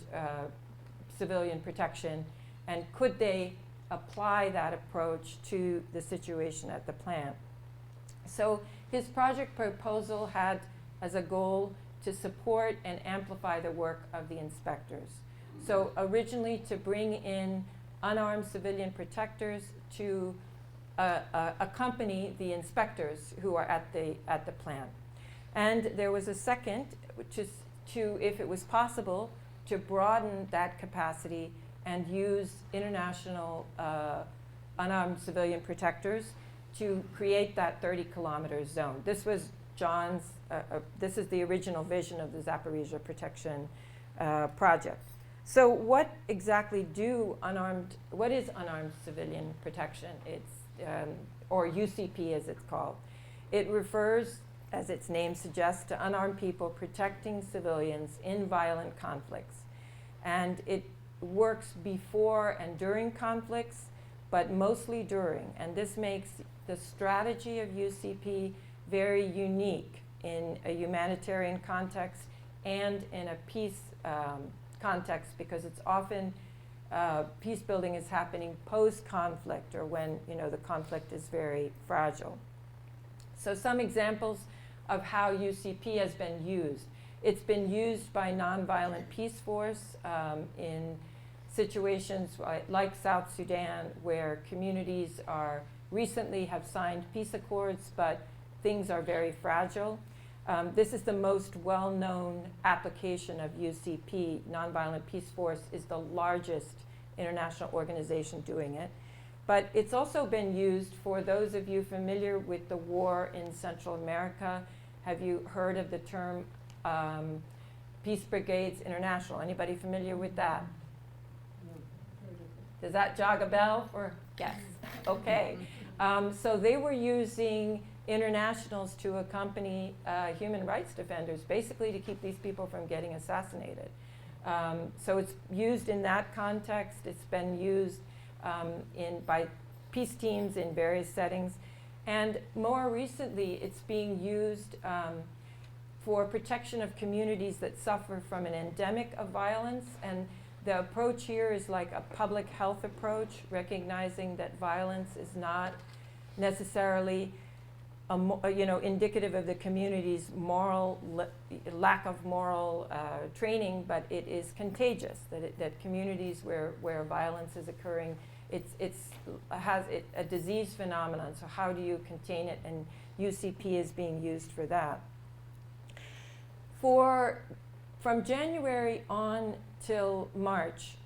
civilian protection, and could they apply that approach to the situation at the plant? So his project proposal had as a goal to support and amplify the work of the inspectors. So originally to bring in unarmed civilian protectors to accompany the inspectors who are at the plant. And there was a second, which is to, if it was possible, to broaden that capacity and use international unarmed civilian protectors to create that 30-kilometer zone. This was John's, this is the original vision of the Zaporizhzhia protection project. So what exactly what is unarmed civilian protection? It's, or UCP as it's called. It refers, as its name suggests, to unarmed people protecting civilians in violent conflicts. And it works before and during conflicts, but mostly during. And this makes the strategy of UCP very unique in a humanitarian context and in a peace context, because it's often peace building is happening post-conflict, or when the conflict is very fragile. So some examples of how UCP has been used. It's been used by Nonviolent Peace Force in situations like South Sudan, where communities recently have signed peace accords, but things are very fragile. This is the most well-known application of UCP. Nonviolent Peace Force is the largest international organization doing it. But it's also been used for those of you familiar with the war in Central America. Have you heard of the term Peace Brigades International? Anybody familiar with that? Does that jog a bell? Or yes, okay. So they were using internationals to accompany human rights defenders, basically to keep these people from getting assassinated. So it's used in that context. It's been used by peace teams in various settings. And more recently, it's being used for protection of communities that suffer from an endemic of violence. And the approach here is like a public health approach, recognizing that violence is not necessarily indicative of the community's lack of moral training, but it is contagious. That communities where violence is occurring, it has a disease phenomenon. So how do you contain it? And UCP is being used for that. From January on till March,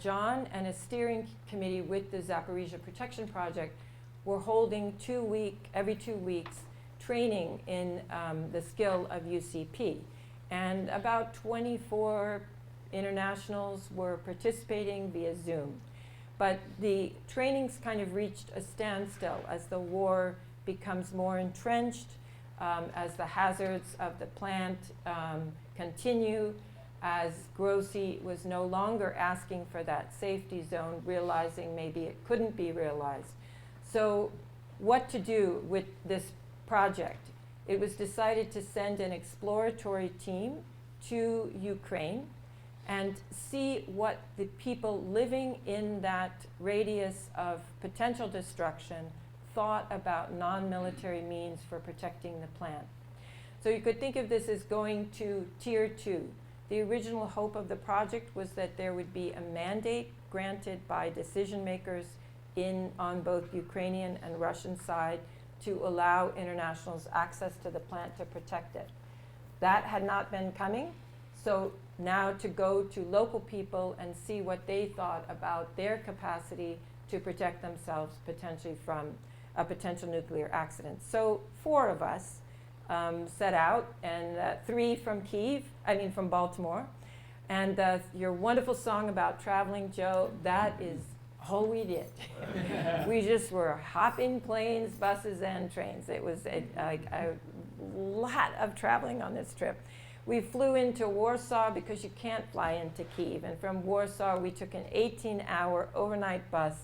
John and a steering committee with the Zaporizhzhia Protection Project were holding every 2 weeks training in the skill of UCP. And about 24 internationals were participating via Zoom. But the trainings kind of reached a standstill as the war becomes more entrenched, as the hazards of the plant continue, as Grossi was no longer asking for that safety zone, realizing maybe it couldn't be realized. So what to do with this project? It was decided to send an exploratory team to Ukraine and see what the people living in that radius of potential destruction thought about non-military means for protecting the plant. So you could think of this as going to Tier 2. The original hope of the project was that there would be a mandate granted by decision makers on both Ukrainian and Russian side to allow internationals access to the plant to protect it. That had not been coming, so now to go to local people and see what they thought about their capacity to protect themselves potentially from a potential nuclear accident. So 4 of us set out, and 3 from from Baltimore. And your wonderful song about traveling, Joe, that is all we did. We just were hopping planes, buses, and trains. It was a lot of traveling on this trip. We flew into Warsaw because you can't fly into Kyiv. And from Warsaw, we took an 18-hour overnight bus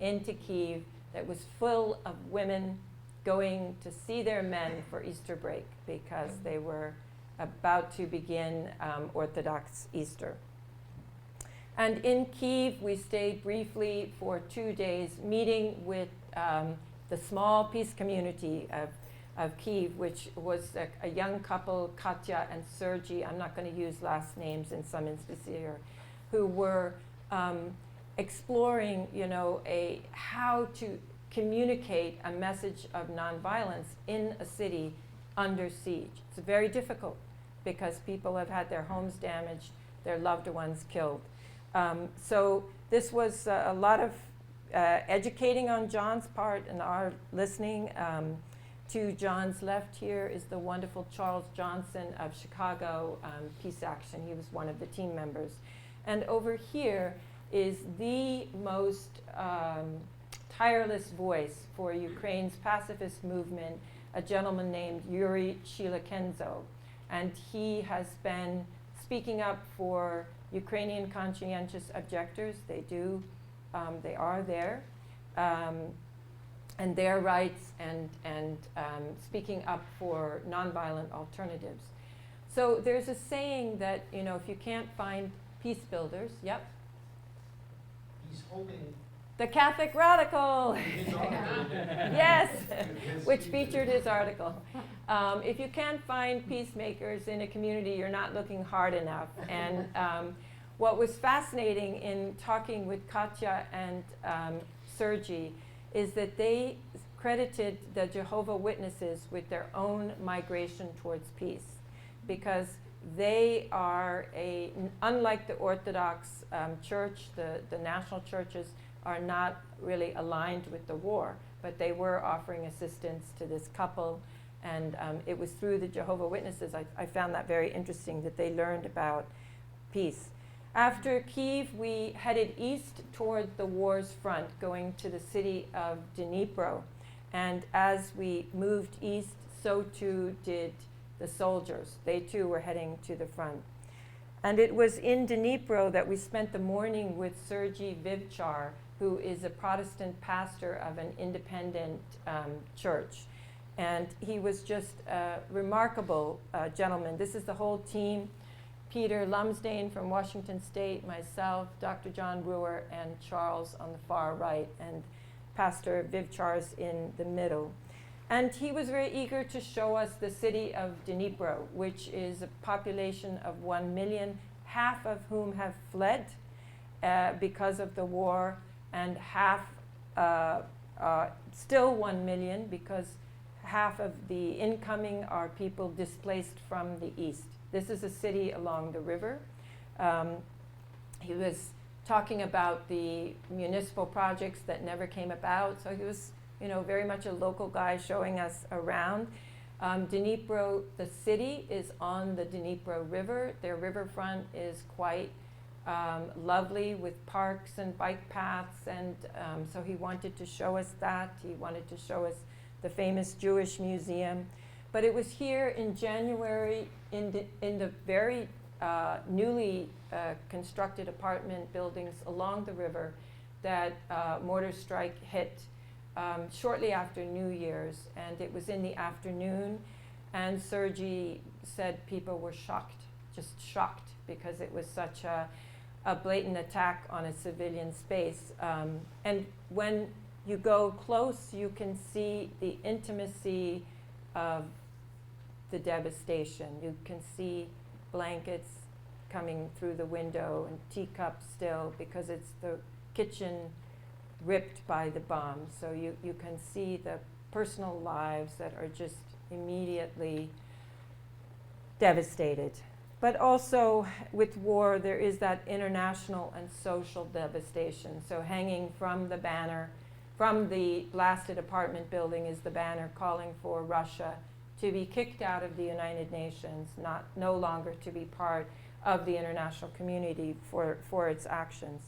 into Kyiv that was full of women going to see their men for Easter break because they were about to begin Orthodox Easter. And in Kyiv, we stayed briefly for 2 days, meeting with the small peace community of Kyiv, which was a young couple, Katya and Sergei, I'm not going to use last names in some instances here, who were exploring, how to communicate a message of nonviolence in a city under siege. It's very difficult because people have had their homes damaged, their loved ones killed. So this was a lot of educating on John's part and our listening. To John's left here is the wonderful Charles Johnson of Chicago Peace Action. He was one of the team members. And over here is the most tireless voice for Ukraine's pacifist movement, a gentleman named Yuri Shilakenzo. And he has been speaking up for Ukrainian conscientious objectors. They are there. And their rights and speaking up for nonviolent alternatives. So there's a saying that, if you can't find peace builders, yep. He's holding The Catholic Radical, his article. yes, which featured his article. If you can't find peacemakers in a community, you're not looking hard enough. And what was fascinating in talking with Katya and Sergey is that they credited the Jehovah Witnesses with their own migration towards peace, because they are unlike the Orthodox Church, the national churches are not really aligned with the war, but they were offering assistance to this couple, and it was through the Jehovah Witnesses. I found that very interesting that they learned about peace. After Kyiv, we headed east toward the war's front, going to the city of Dnipro. And as we moved east, so too did the soldiers. They too were heading to the front. And it was in Dnipro that we spent the morning with Sergey Vivchar, who is a Protestant pastor of an independent church. And he was just a remarkable gentleman. This is the whole team. Peter Lumsdaine from Washington State, myself, Dr. John Brewer, and Charles on the far right, and Pastor Vivchar's in the middle. And he was very eager to show us the city of Dnipro, which is a population of 1 million, half of whom have fled because of the war, and half, still 1 million, because half of the incoming are people displaced from the east. This is a city along the river. He was talking about the municipal projects that never came about, so he was, very much a local guy showing us around. Dnipro, the city, is on the Dnipro River. Their riverfront is quite lovely with parks and bike paths, and so he wanted to show us that. He wanted to show us the famous Jewish Museum. But it was here in January, in the very newly constructed apartment buildings along the river, that mortar strike hit shortly after New Year's, and it was in the afternoon, and Sergey said people were shocked, just shocked, because it was such a blatant attack on a civilian space. And when you go close, you can see the intimacy of the devastation. You can see blankets coming through the window and teacups still, because it's the kitchen ripped by the bombs. So you can see the personal lives that are just immediately devastated. But also with war, there is that international and social devastation. So hanging from the banner, from the blasted apartment building, is the banner calling for Russia to be kicked out of the United Nations, no longer to be part of the international community for its actions.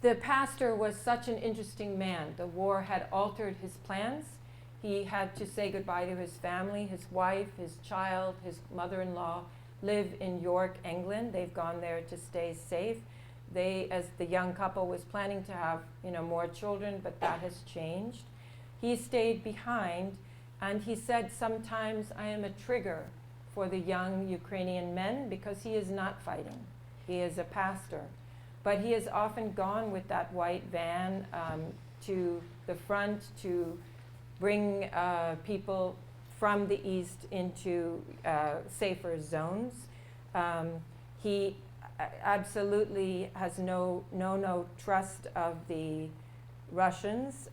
The pastor was such an interesting man. The war had altered his plans. He had to say goodbye to his family. His wife, his child, his mother-in-law live in York, England. They've gone there to stay safe. They, as the young couple, was planning to have more children, but that has changed. He stayed behind. And he said, sometimes I am a trigger for the young Ukrainian men, because he is not fighting. He is a pastor. But he has often gone with that white van to the front to bring people from the east into safer zones. He absolutely has no trust of the Russians,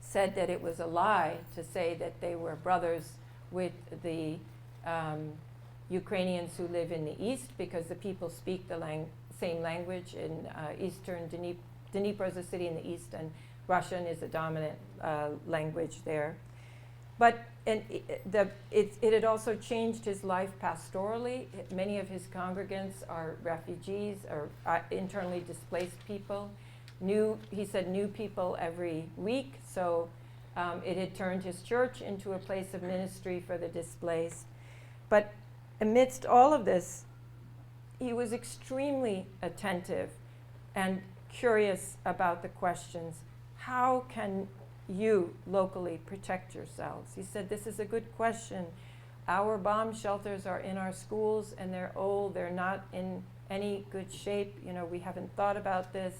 said that it was a lie to say that they were brothers with the Ukrainians who live in the east, because the people speak the same language in eastern Dnipro is a city in the east, and Russian is a dominant language there. But it had also changed his life pastorally. Many of his congregants are refugees or internally displaced people. He said new people every week, so it had turned his church into a place of ministry for the displaced. But amidst all of this, he was extremely attentive and curious about the questions. How can you locally protect yourselves? He said, this is a good question. Our bomb shelters are in our schools and they're old, they're not in any good shape. You know, we haven't thought about this.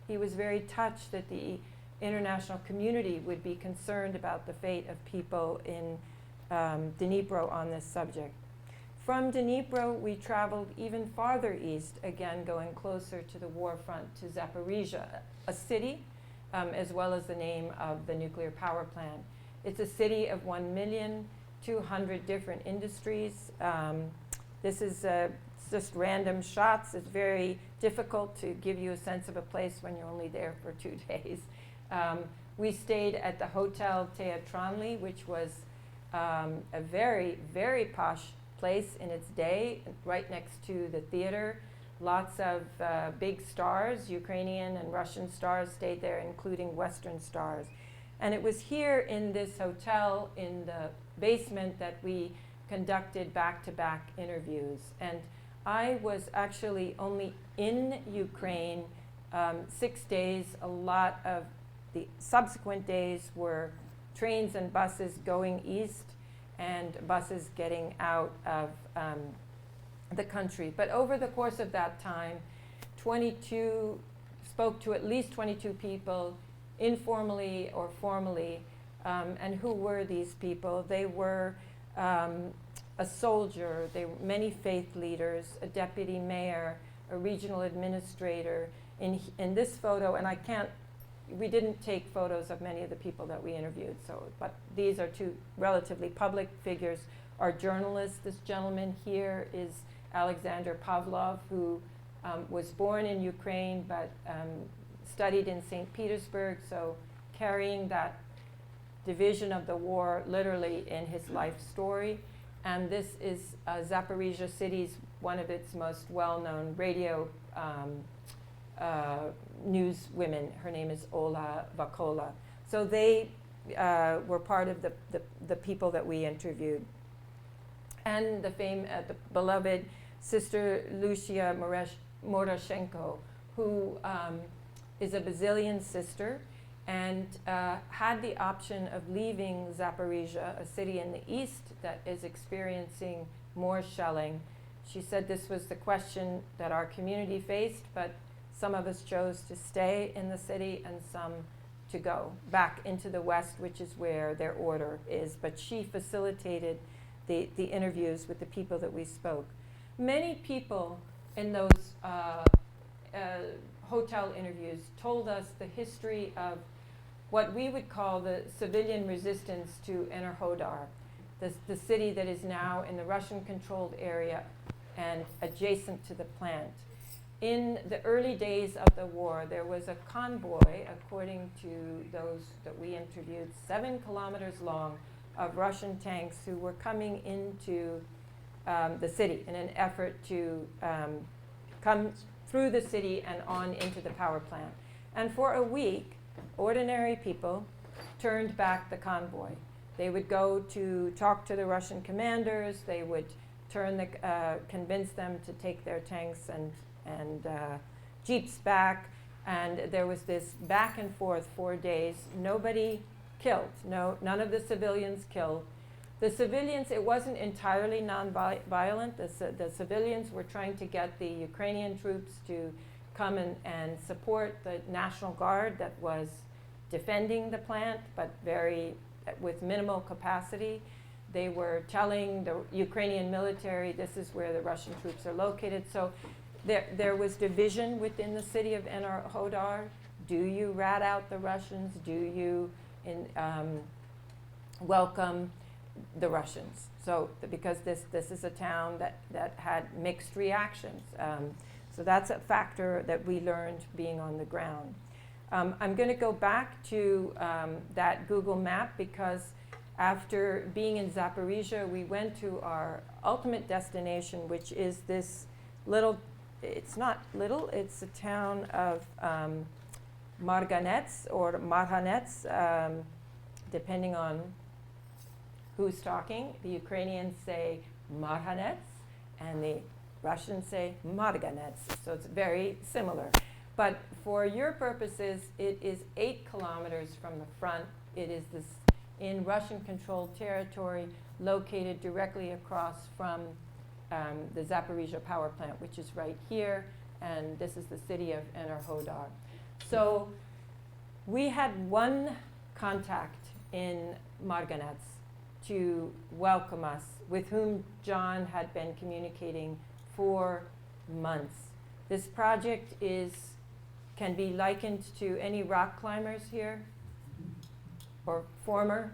He was very touched that the international community would be concerned about the fate of people in Dnipro on this subject. From Dnipro, we traveled even farther east, again going closer to the war front, to Zaporizhia, a city, as well as the name of the nuclear power plant. It's a city of 1,200,000 different industries. This is just random shots. It's very difficult to give you a sense of a place when you're only there for 2 days. We stayed at the Hotel Teatralny, which was a very, very posh place in its day, right next to the theater. Lots of big stars, Ukrainian and Russian stars, stayed there, including Western stars. And it was here in this hotel, in the basement, that we conducted back-to-back interviews. And I was actually only in Ukraine 6 days. A lot of the subsequent days were trains and buses going east and buses getting out of the country. But over the course of that time, spoke to at least 22 people, informally or formally. And who were these people? They were a soldier, they were many faith leaders, a deputy mayor, a regional administrator. In this photo, and we didn't take photos of many of the people that we interviewed, but these are two relatively public figures. Our journalists, this gentleman here is Alexander Pavlov, who was born in Ukraine but studied in St. Petersburg, so carrying that division of the war literally in his life story. And this is Zaporizhia City's, one of its most well-known radio news women. Her name is Ola Vakola. So they were part of the people that we interviewed. And the beloved Sister Lucia Moroshenko, who is a Brazilian sister and had the option of leaving Zaporizhia, a city in the east that is experiencing more shelling. She said this was the question that our community faced, but some of us chose to stay in the city and some to go back into the west, which is where their order is. But she facilitated the interviews with the people that we spoke. Many people in those hotel interviews told us the history of what we would call the civilian resistance to Enerhodar, the city that is now in the Russian-controlled area and adjacent to the plant. In the early days of the war, there was a convoy, according to those that we interviewed, 7 kilometers long, of Russian tanks who were coming into the city in an effort to come through the city and on into the power plant. And for a week, ordinary people turned back the convoy. They would go to talk to the Russian commanders. They would convince them to take their tanks and jeeps back. And there was this back and forth 4 days. Nobody killed. None of the civilians killed. The civilians, it wasn't entirely non-violent. The civilians were trying to get the Ukrainian troops to come and support the National Guard that was defending the plant, but with minimal capacity. They were telling the Ukrainian military, this is where the Russian troops are located. So there was division within the city of Hodar. Do you rat out the Russians? Do you welcome the Russians? So, because this is a town that had mixed reactions. So that's a factor that we learned being on the ground. I'm going to go back to that Google map because after being in Zaporizhia, we went to our ultimate destination, which is this little, it's not little, it's a town of Marganets or Marhanets, depending on who's talking. The Ukrainians say Marhanets and the Russians say Marganets, so it's very similar. But for your purposes, it is 8 kilometers from the front. It is this in Russian-controlled territory located directly across from the Zaporizhia power plant, which is right here, and this is the city of Enerhodar. So we had one contact in Marganets to welcome us, with whom John had been communicating for months. This project can be likened to any rock climbers here, or former.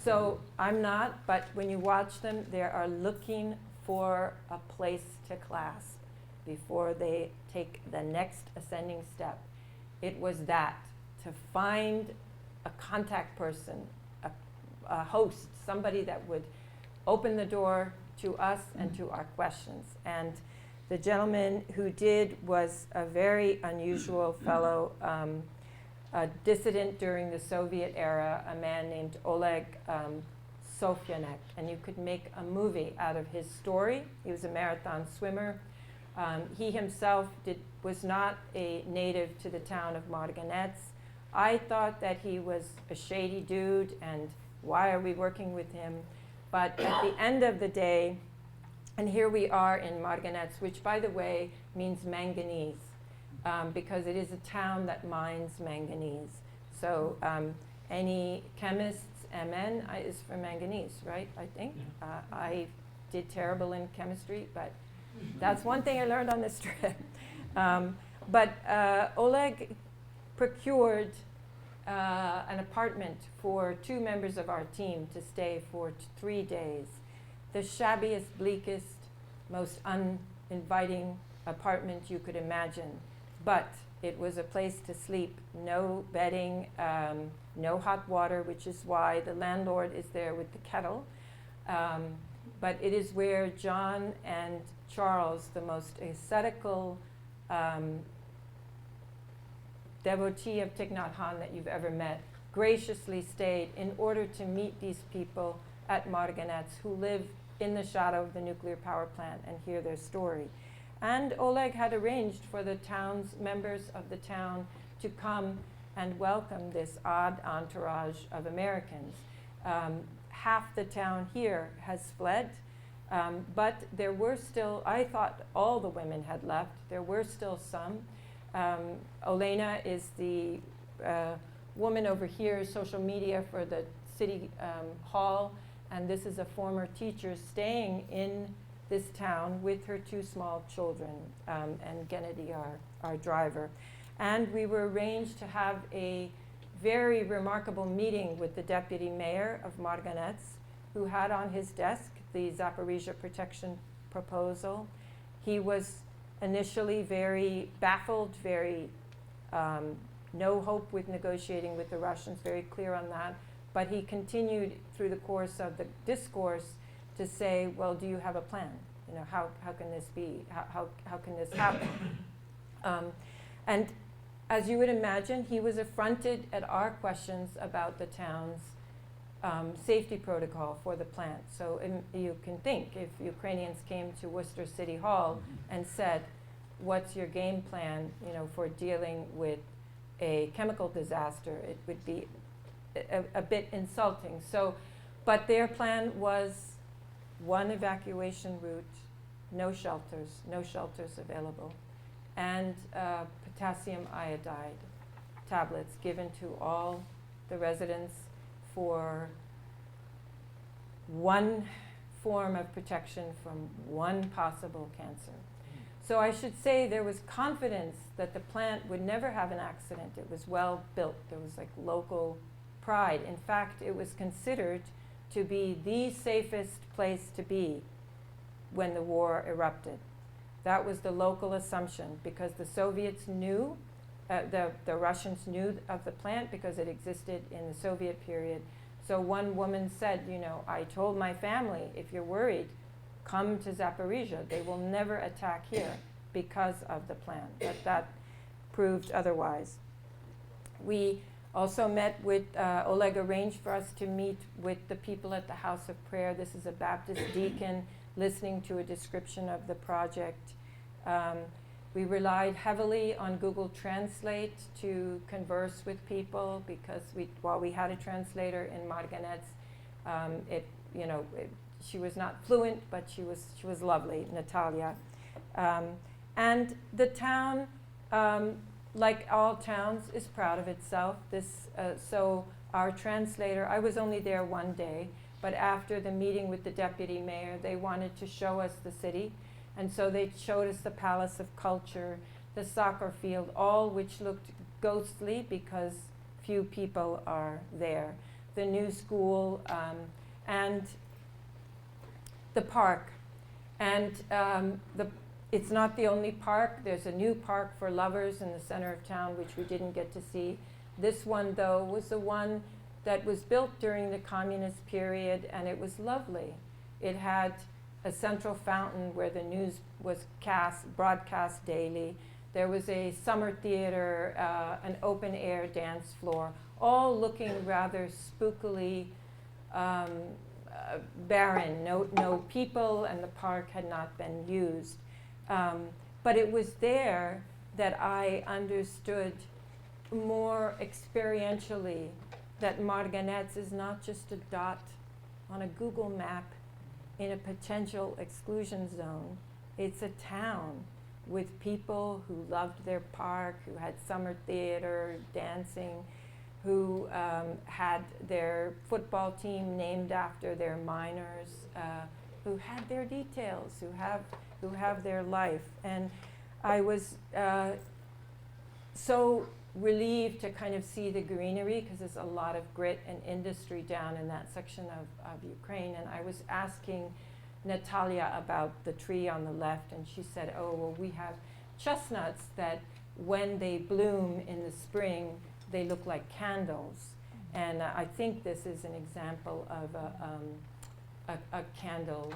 So I'm not, but when you watch them, they are looking for a place to clasp before they take the next ascending step. It was that, to find a contact person, a host, somebody that would open the door to us and to our questions. And the gentleman who did was a very unusual fellow, a dissident during the Soviet era, a man named Oleg Sofyanek, and you could make a movie out of his story. He was a marathon swimmer. He himself was not a native to the town of Marganets. I thought that he was a shady dude, and why are we working with him? But at the end of the day, and here we are in Marganets, which, by the way, means manganese, because it is a town that mines manganese. So any chemists, MN is for manganese, right, I think? I did terrible in chemistry, but that's one thing I learned on this trip. But Oleg procured an apartment for 2 members of our team to stay for 3 days. The shabbiest, bleakest, most uninviting apartment you could imagine. But it was a place to sleep, no bedding, no hot water, which is why the landlord is there with the kettle. But it is where John and Charles, the most ascetical devotee of Thich Nhat Hanh that you've ever met, graciously stayed in order to meet these people at Marganets who live in the shadow of the nuclear power plant and hear their story. And Oleg had arranged for the town's members of the town to come and welcome this odd entourage of Americans. Half the town here has fled, but there were still, I thought all the women had left, there were still some. Olena is the woman over here, social media for the city hall, and this is a former teacher staying in this town with her 2 small children, and Gennady, our driver. And we were arranged to have a very remarkable meeting with the deputy mayor of Marganets, who had on his desk the Zaporizhia protection proposal. He was initially very baffled, very no hope with negotiating with the Russians, very clear on that. But he continued through the course of the discourse to say, well, do you have a plan? You know, how can this be? How can this happen? And as you would imagine, he was affronted at our questions about the town's safety protocol for the plant. So you can think, if Ukrainians came to Worcester City Hall and said, what's your game plan, you know, for dealing with a chemical disaster, it would be a bit insulting. So, but their plan was 1 evacuation route, no shelters available, and potassium iodide tablets given to all the residents for 1 form of protection from 1 possible cancer. So I should say there was confidence that the plant would never have an accident. It was well built. There was like local pride. In fact, it was considered to be the safest place to be when the war erupted. That was the local assumption because the Soviets knew, the Russians knew of the plant because it existed in the Soviet period. So one woman said, you know, I told my family, if you're worried, come to Zaporizhia. They will never attack here because of the plant. But that proved otherwise. We also met with, Oleg arranged for us to meet with the people at the House of Prayer. This is a Baptist deacon listening to a description of the project. We relied heavily on Google Translate to converse with people because while we had a translator in Marganets, she was not fluent, but she was lovely, Natalia. And the town, like all towns, is proud of itself. So our translator, I was only there one day, but after the meeting with the deputy mayor, they wanted to show us the city. And so they showed us the Palace of Culture, the soccer field, all which looked ghostly because few people are there. The new school and the park. And it's not the only park. There's a new park for lovers in the center of town, which we didn't get to see. This one, though, was the one that was built during the communist period, and it was lovely. It had a central fountain where the news was broadcast daily. There was a summer theater, an open-air dance floor, all looking rather spookily barren. No people, and the park had not been used. But it was there that I understood more experientially that Marganets is not just a dot on a Google map in a potential exclusion zone. It's a town with people who loved their park, who had summer theater, dancing, who had their football team named after their miners, who had their details, who have their life. And I was so relieved to kind of see the greenery because there's a lot of grit and industry down in that section of Ukraine. And I was asking Natalia about the tree on the left, and she said, oh, well, we have chestnuts that when they bloom in the spring, they look like candles. And I think this is an example of a candle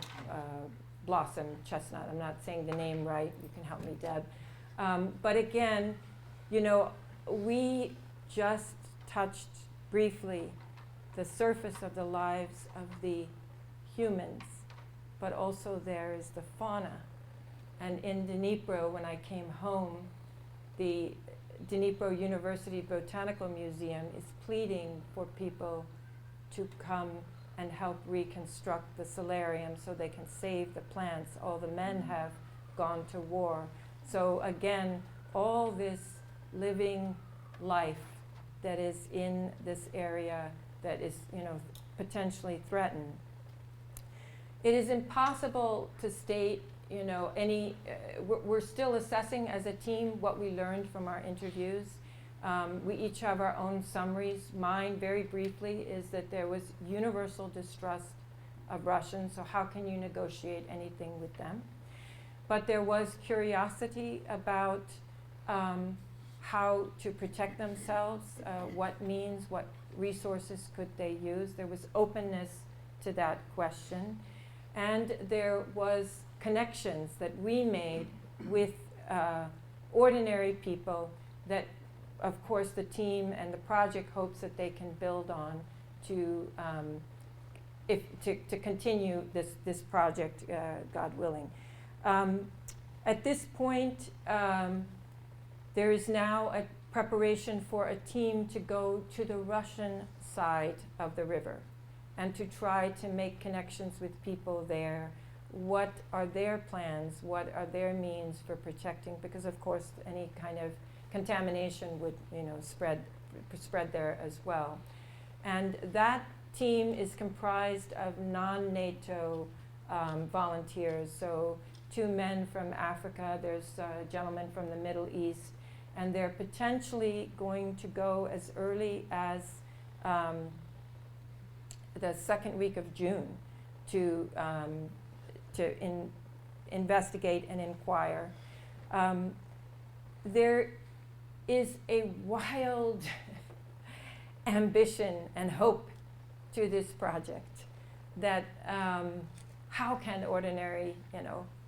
blossom chestnut. I'm not saying the name right. You can help me, Deb. But again, you know, we just touched briefly the surface of the lives of the humans, but also there is the fauna. And in Dnipro, when I came home, the Dnipro University Botanical Museum is pleading for people to come and help reconstruct the solarium so they can save the plants. All the men have gone to war. So again, all this living life that is in this area that is, you know, potentially threatened. It is impossible to state, you know, we're still assessing as a team what we learned from our interviews. We each have our own summaries. Mine, very briefly, is that there was universal distrust of Russians, so how can you negotiate anything with them? But there was curiosity about how to protect themselves, what means, what resources could they use. There was openness to that question. And there was connections that we made with ordinary people that, of course, the team and the project hopes that they can build on to continue this project, God willing. At this point, there is now a preparation for a team to go to the Russian side of the river and to try to make connections with people there. What are their plans? What are their means for protecting? Because of course, any kind of contamination would, you know, spread there as well. And that team is comprised of non-NATO volunteers. So 2 men from Africa, there's a gentleman from the Middle East, and they're potentially going to go as early as the second week of June to investigate and inquire. There is a wild ambition and hope to this project that how can ordinary,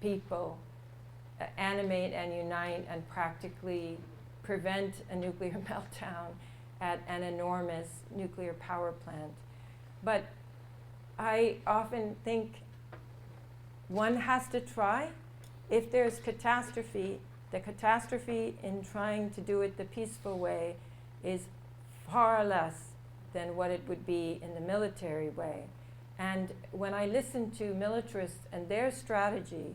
people animate and unite and practically prevent a nuclear meltdown at an enormous nuclear power plant. But I often think one has to try. If there's catastrophe, the catastrophe in trying to do it the peaceful way is far less than what it would be in the military way. And when I listen to militarists and their strategy,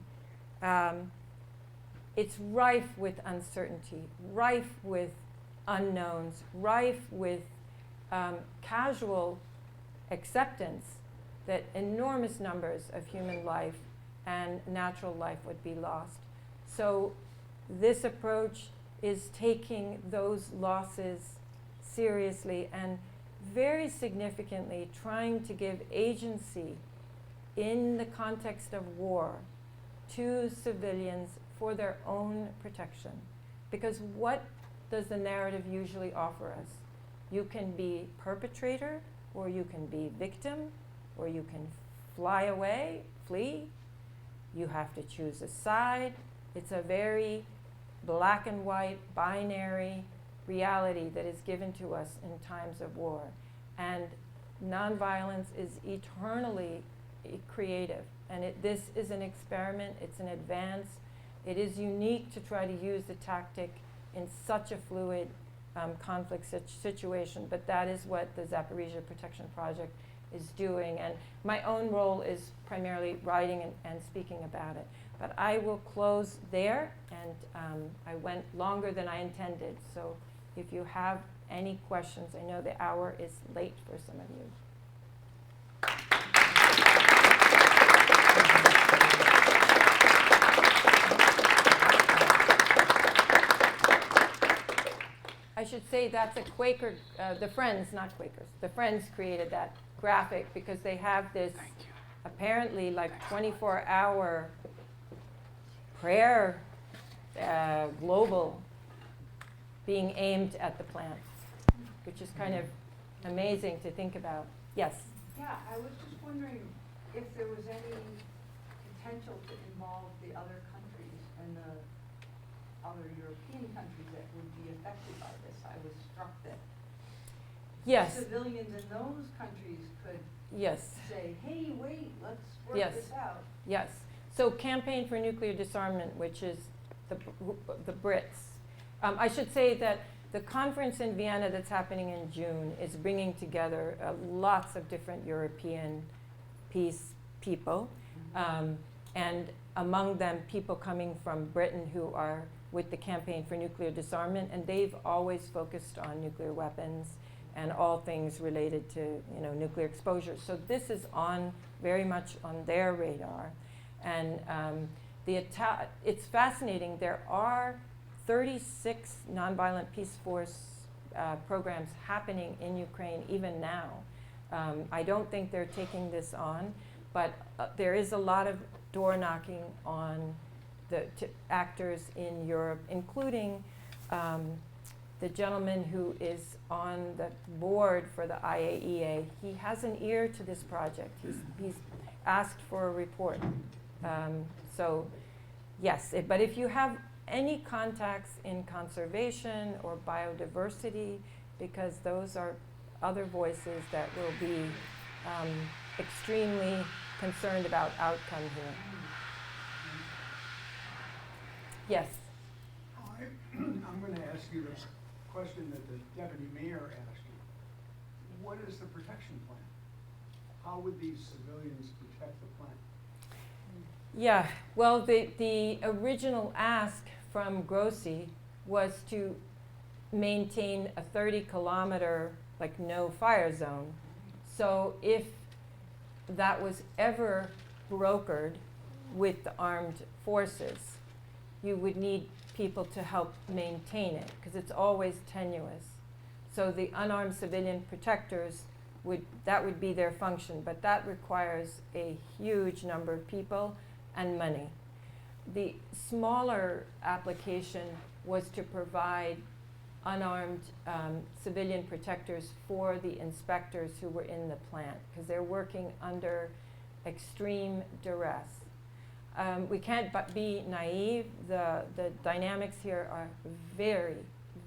it's rife with uncertainty, rife with unknowns, rife with casual acceptance that enormous numbers of human life and natural life would be lost. So this approach is taking those losses seriously and very significantly trying to give agency in the context of war to civilians for their own protection. Because what does the narrative usually offer us? You can be perpetrator, or you can be victim, or you can fly away, flee. You have to choose a side. It's a very black and white, binary reality that is given to us in times of war. And nonviolence is eternally creative. And this is an experiment, it's an advance. It is unique to try to use the tactic in such a fluid conflict situation, but that is what the Zaporizhzhia Protection Project is doing. And my own role is primarily writing and speaking about it. But I will close there, and I went longer than I intended. So if you have any questions, I know the hour is late for some of you. I should say that's a Quaker, the Friends, not Quakers, the Friends created that graphic because they have this apparently like 24-hour prayer global being aimed at the plant, which is kind of amazing to think about. Yes? Yeah, I was just wondering if there was any potential to involve the other countries and the other European countries that would be affected by this. I was struck that Yes. civilians in those countries could Yes. say, hey, wait, let's work Yes. this out. Yes. So Campaign for Nuclear Disarmament, which is the Brits. I should say that the conference in Vienna that's happening in June is bringing together lots of different European peace people, and among them people coming from Britain who are with the Campaign for Nuclear Disarmament, and they've always focused on nuclear weapons and all things related to nuclear exposure. So this is very much on their radar. And it's fascinating. There are 36 nonviolent peace force programs happening in Ukraine even now. I don't think they're taking this on, but there is a lot of door knocking on the actors in Europe, including the gentleman who is on the board for the IAEA. He has an ear to this project. He's asked for a report. So yes, but if you have any contacts in conservation or biodiversity, because those are other voices that will be extremely concerned about outcome here. Yes? I'm going to ask you this question that the deputy mayor asked you. What is the protection plan? How would these civilians protect the plant? Yeah, well, the original ask from Grossi was to maintain a 30-kilometer, no fire zone. So if that was ever brokered, with the armed forces, you would need people to help maintain it, because it's always tenuous. So the unarmed civilian protectors that would be their function, but that requires a huge number of people and money. The smaller application was to provide unarmed civilian protectors for the inspectors who were in the plant, because they're working under extreme duress. We can't but be naive. The dynamics here are very,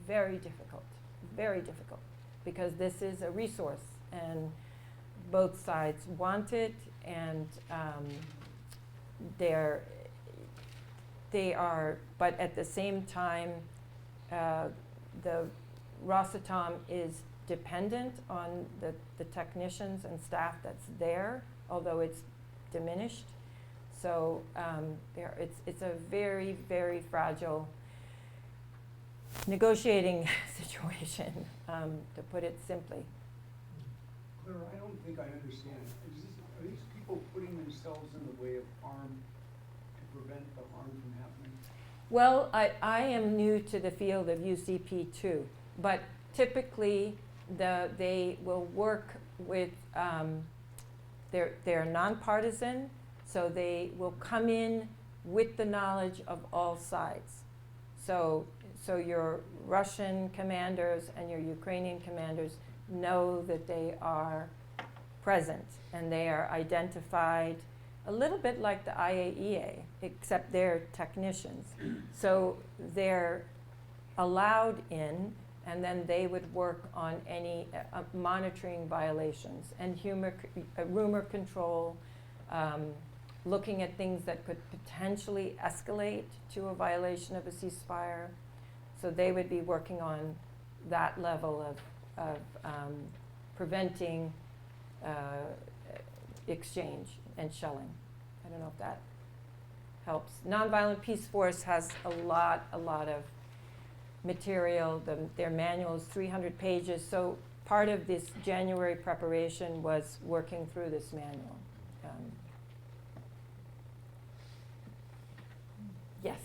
very difficult, because this is a resource, and both sides want it, and they are, but at the same time, the Rosatom is dependent on the technicians and staff that's there, although it's diminished. So it's a very, very fragile negotiating situation, to put it simply. Clara, I don't think I understand. Are these people putting themselves in the way of harm to prevent the harm from happening? Well, I am new to the field of UCP too, but typically they will work with, they're nonpartisan, so they will come in with the knowledge of all sides. So your Russian commanders and your Ukrainian commanders know that they are present, and they are identified a little bit like the IAEA, except they're technicians. So they're allowed in, and then they would work on any monitoring violations and rumor control, looking at things that could potentially escalate to a violation of a ceasefire. So they would be working on that level of preventing exchange and shelling. I don't know if that helps. Nonviolent Peace Force has a lot of material. Their manual is 300 pages. So part of this January preparation was working through this manual. Yes.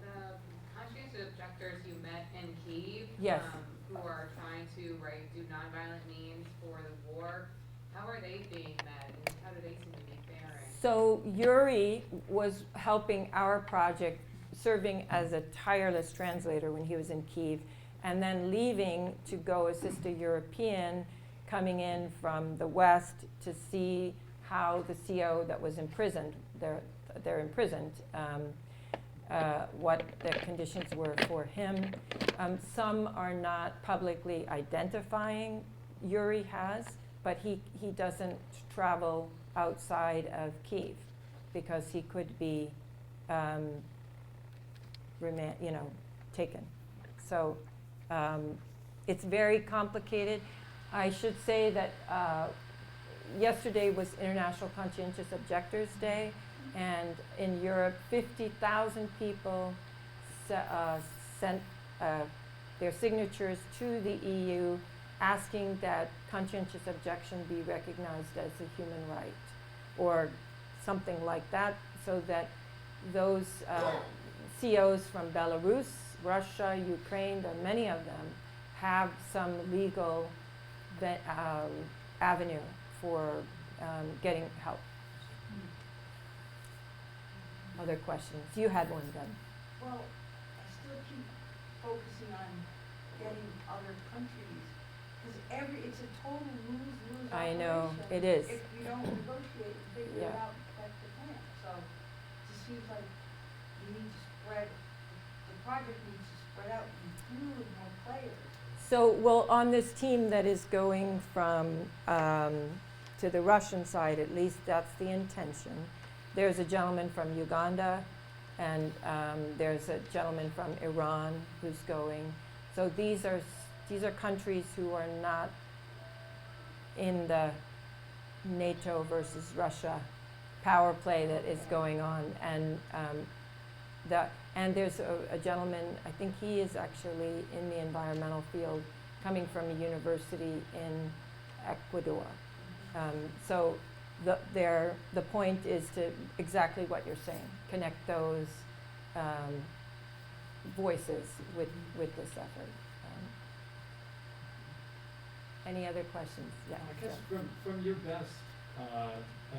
The conscientious objectors you met in Kyiv, Yes. Who are trying to do nonviolent means for the war, how are they being met, and how do they seem to be faring? So Yuri was helping our project, serving as a tireless translator when he was in Kyiv, and then leaving to go assist a European coming in from the West to see how the CO that was imprisoned, they're imprisoned, what the conditions were for him. Some are not publicly identifying Yuri has, but he doesn't travel outside of Kyiv because he could be taken. So it's very complicated. I should say that yesterday was International Conscientious Objectors Day, and in Europe, 50,000 people sent their signatures to the EU asking that conscientious objection be recognized as a human right, or something like that, so that those COs from Belarus, Russia, Ukraine, there are many of them, have some legal avenue for getting help. Other questions? You had one, Deb. Well, I still keep focusing on getting other countries, because it's a total lose-lose I operation. know, it is. If you don't negotiate and figure it Yeah. out, that's the plan. So it just seems like you need to spread, the project needs to spread out and include more players. So, well, on this team that is going from to the Russian side, at least that's the intention. There's a gentleman from Uganda, and there's a gentleman from Iran who's going. So these are countries who are not in the NATO versus Russia power play that is going on, and there's a gentleman, I think he is actually in the environmental field, coming from a university in Ecuador. So the point is to exactly what you're saying, connect those voices with this effort. Any other questions? Yeah. I guess from your best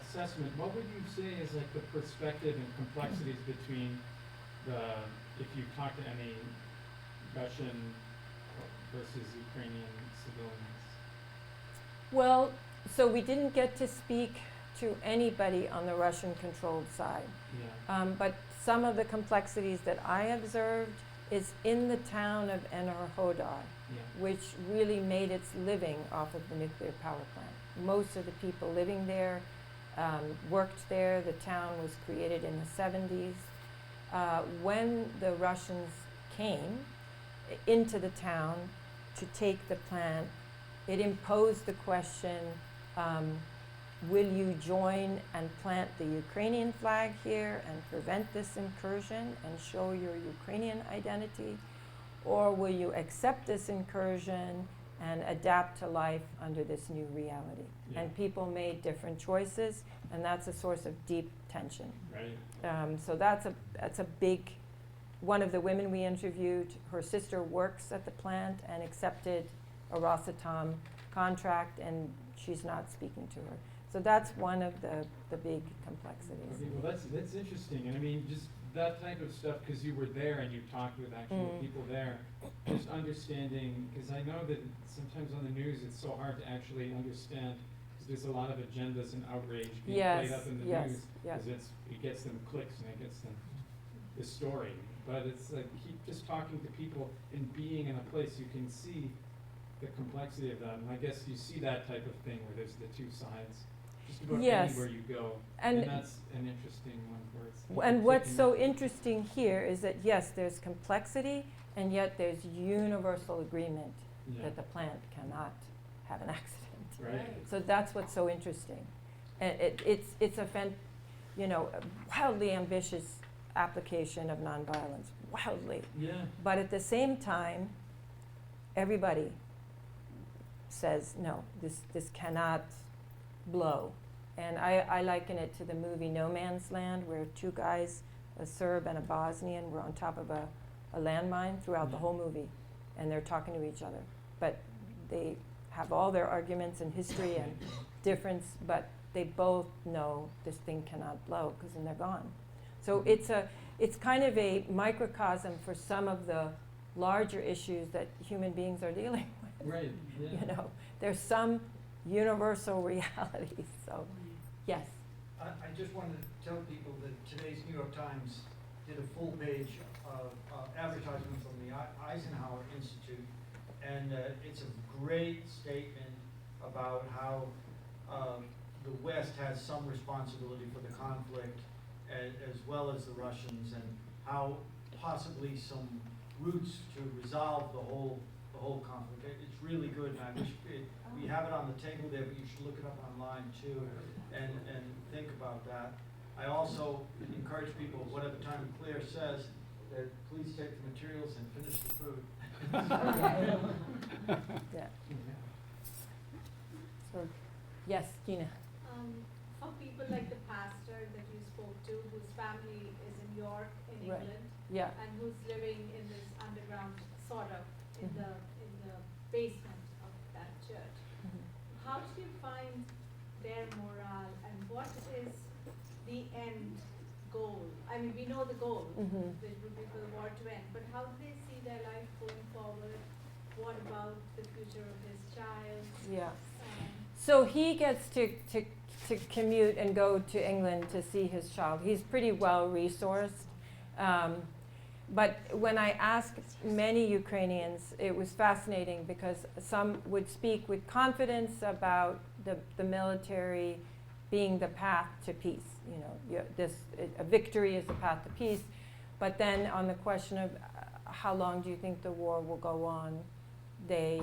assessment, what would you say is like the perspective and complexities between if you talk to any Russian versus Ukrainian civilians? Well, so we didn't get to speak to anybody on the Russian-controlled side. Yeah. But some of the complexities that I observed is in the town of Enerhodar, Yeah. which really made its living off of the nuclear power plant. Most of the people living there worked there. The town was created in the 70s. When the Russians came into the town to take the plant, it imposed the question, will you join and plant the Ukrainian flag here and prevent this incursion and show your Ukrainian identity? Or will you accept this incursion and adapt to life under this new reality? Yeah. And people made different choices, and that's a source of deep tension. Right. So that's a big, one of the women we interviewed, her sister works at the plant and accepted a Rosatom contract, and she's not speaking to her. So that's one of the big complexities. Okay, well, that's interesting, and I mean, just that type of stuff, because you were there and you talked with actual people there, just understanding, because I know that sometimes on the news it's so hard to actually understand, because there's a lot of agendas and outrage being played up in the news, yes. because it gets them clicks and it gets them the story. But it's like keep just talking to people and being in a place you can see the complexity of that, and I guess you see that type of thing where there's the two sides. Just about Yes. anywhere you go, And that's an interesting one where it's. And what's taking so up- interesting here is that, yes, there's complexity, and yet there's universal agreement Yeah. that the plant cannot have an accident. Right. So that's what's so interesting. And it's a wildly ambitious application of nonviolence, wildly. Yeah. But at the same time, everybody says, no, this cannot blow. And I liken it to the movie No Man's Land, where two guys, a Serb and a Bosnian, were on top of a landmine throughout the whole movie. And they're talking to each other. But they have all their arguments and history and difference, but they both know this thing cannot blow, because then they're gone. So it's kind of a microcosm for some of the larger issues that human beings are dealing with. Right, yeah. There's some universal realities. So, yes. I just wanted to tell people that today's New York Times did a full page of advertisement from the Eisenhower Institute, and it's a great statement about how the West has some responsibility for the conflict, as well as the Russians, and how possibly some routes to resolve the whole conflict. It's really good, and I wish we have it on the table there, but you should look it up online too, and think about that. I also encourage people, whatever time Claire says, that please take the materials and finish the food. Yeah. So, yes, Gina. For people like the pastor that you spoke to, whose family is in York, in Right. England, Yeah. and who's living in this underground, sort of, in the basement of that church. How do you find their morale, and what is the end goal? I mean, we know the goal, Mhm. which would be for the war to end, but how do they see their life going forward? What about the future of his child? Yeah. So he gets to commute and go to England to see his child. He's pretty well resourced. But when I asked many Ukrainians, it was fascinating, because some would speak with confidence about the military being the path to peace. A victory is the path to peace. But then on the question of how long do you think the war will go on, they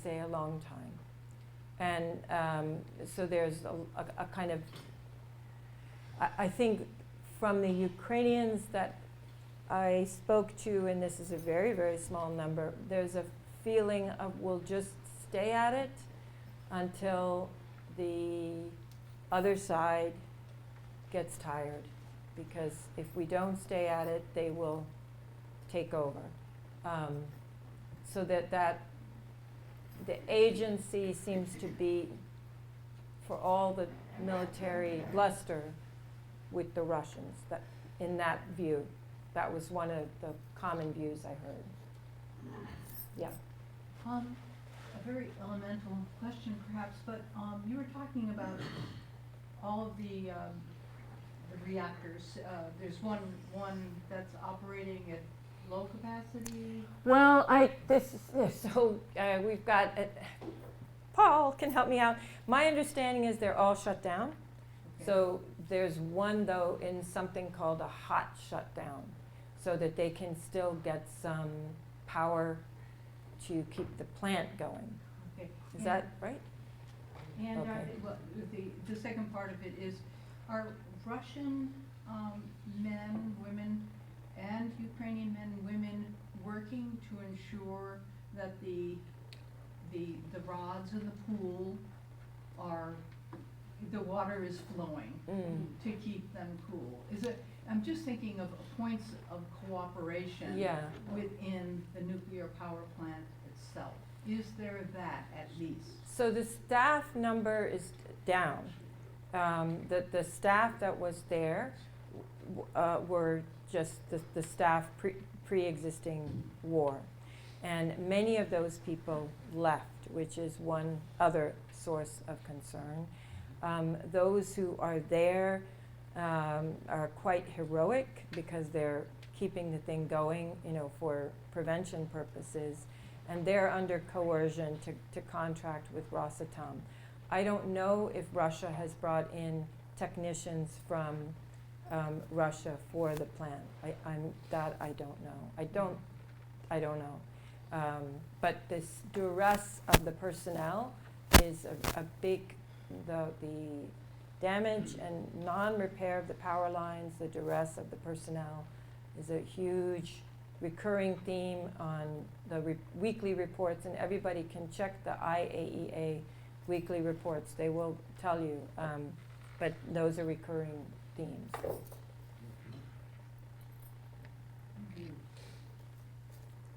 say a long time. And so there's a kind of, I think from the Ukrainians that I spoke to, and this is a very, very small number, there's a feeling of we'll just stay at it until the other side gets tired, because if we don't stay at it, they will take over. So that the agency seems to be, for all the military bluster, with the Russians. That, in that view, that was one of the common views I heard. Yeah. A very elemental question perhaps, but you were talking about all of the reactors. There's one that's operating at low capacity. Well, we've got, Paul can help me out. My understanding is they're all shut down. Okay. So there's one, though, in something called a hot shutdown, so that they can still get some power to keep the plant going. Okay. Is that right? And Okay. well, the second part of it is, are Russian men, women, and Ukrainian men and women working to ensure that the rods in the pool are, the water is flowing to keep them cool? Is it, I'm just thinking of points of cooperation Yeah. within the nuclear power plant itself. Is there that at least? So the staff number is down. The staff that was there were just the staff pre-existing war. And many of those people left, which is one other source of concern. Those who are there are quite heroic, because they're keeping the thing going, for prevention purposes. And they're under coercion to contract with Rosatom. I don't know if Russia has brought in technicians from Russia for the plant. I don't know. I don't know. But this duress of the personnel is a big, the damage and non-repair of the power lines, the duress of the personnel is a huge recurring theme on the weekly reports, and everybody can check the IAEA weekly reports. They will tell you, but those are recurring themes.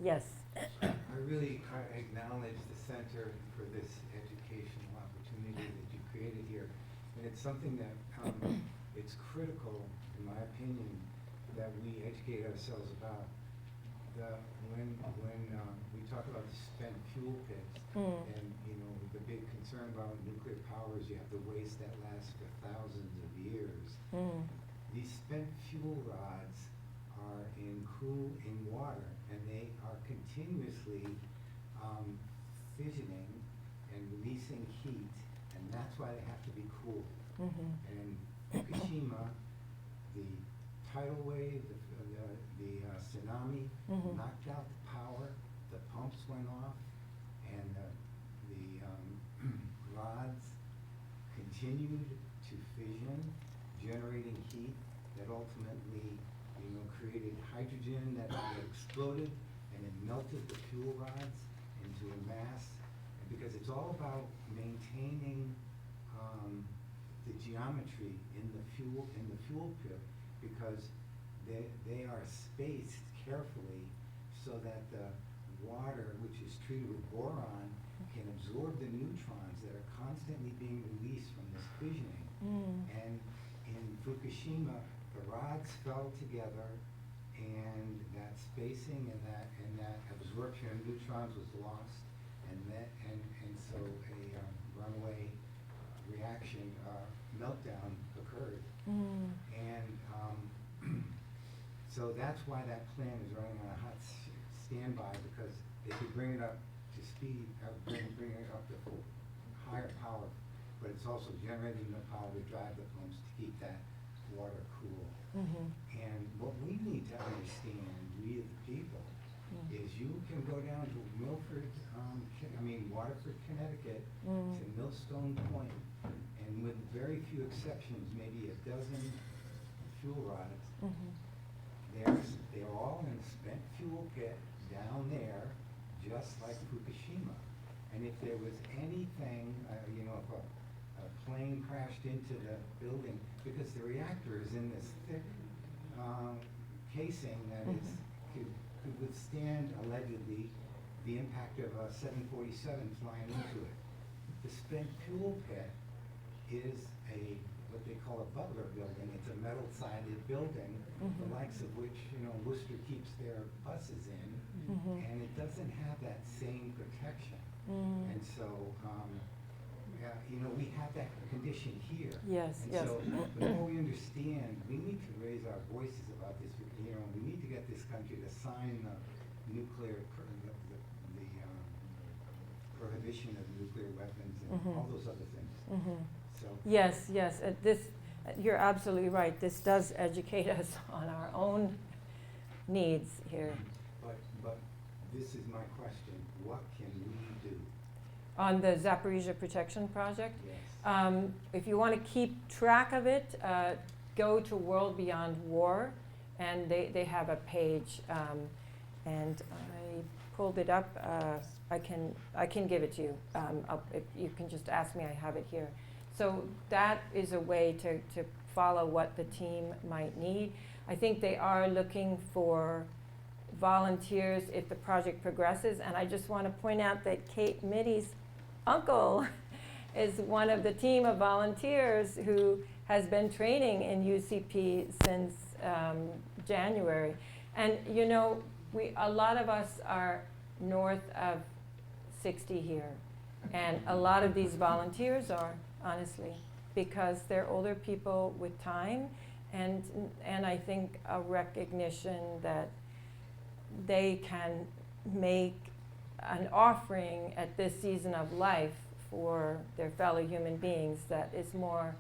Yes. I acknowledge the center for this educational opportunity that you created here. And it's something that, it's critical, in my opinion, that we educate ourselves about. When we talk about the spent fuel pits, and the big concern about nuclear power is you have the waste that lasts for thousands of years. These spent fuel rods are in water, and they are continuously fissioning and releasing heat, and that's why they have to be cooled. And in Fukushima, the tidal wave, the tsunami knocked out the power, the pumps went off, and the rods continued to fission, generating heat that ultimately created hydrogen that exploded, and it melted the fuel rods into a mass. And because it's all about maintaining the geometry in the fuel pit, because they are spaced carefully so that the water, which is treated with boron, can absorb the neutrons that are constantly being released from this fissioning. And in Fukushima, the rods fell together, and that spacing and that absorption of neutrons was lost, and so a runaway reaction, meltdown occurred. And so that's why that plant is running on a hot standby, because they could bring it up to speed, bring it up to full higher power, but it's also generating the power to drive the pumps to keep that water cool. And what we need to understand, we the people, is you can go down to Waterford, Connecticut, to Millstone Point, and with very few exceptions, maybe a dozen fuel rods, they're all in a spent fuel pit down there, just like Fukushima. And if there was anything, if a crashed into the building because the reactor is in this thick casing that could withstand allegedly the impact of a 747 flying into it. The spent fuel pit is what they call a Butler building. It's a metal-sided building, the likes of which, Worcester keeps their buses in, and it doesn't have that same protection. And so, we have that condition here. Yes, And yes. so, the more we understand, we need to raise our voices about this. We need to get this country to sign the nuclear, the prohibition of nuclear weapons and all those other things. So. Yes, yes. You're absolutely right. This does educate us on our own needs here. But this is my question. What can we do? On the Zaporizhzhia Protection Project? Yes. If you want to keep track of it, go to World Beyond War, and they have a page. And I pulled it up. I can give it to you. If you can just ask me, I have it here. So that is a way to follow what the team might need. I think they are looking for volunteers if the project progresses. And I just want to point out that Kate Mitty's uncle is one of the team of volunteers who has been training in UCP since January. And a lot of us are north of 60 here. And a lot of these volunteers are, honestly, because they're older people with time and I think a recognition that they can make an offering at this season of life for their fellow human beings that is more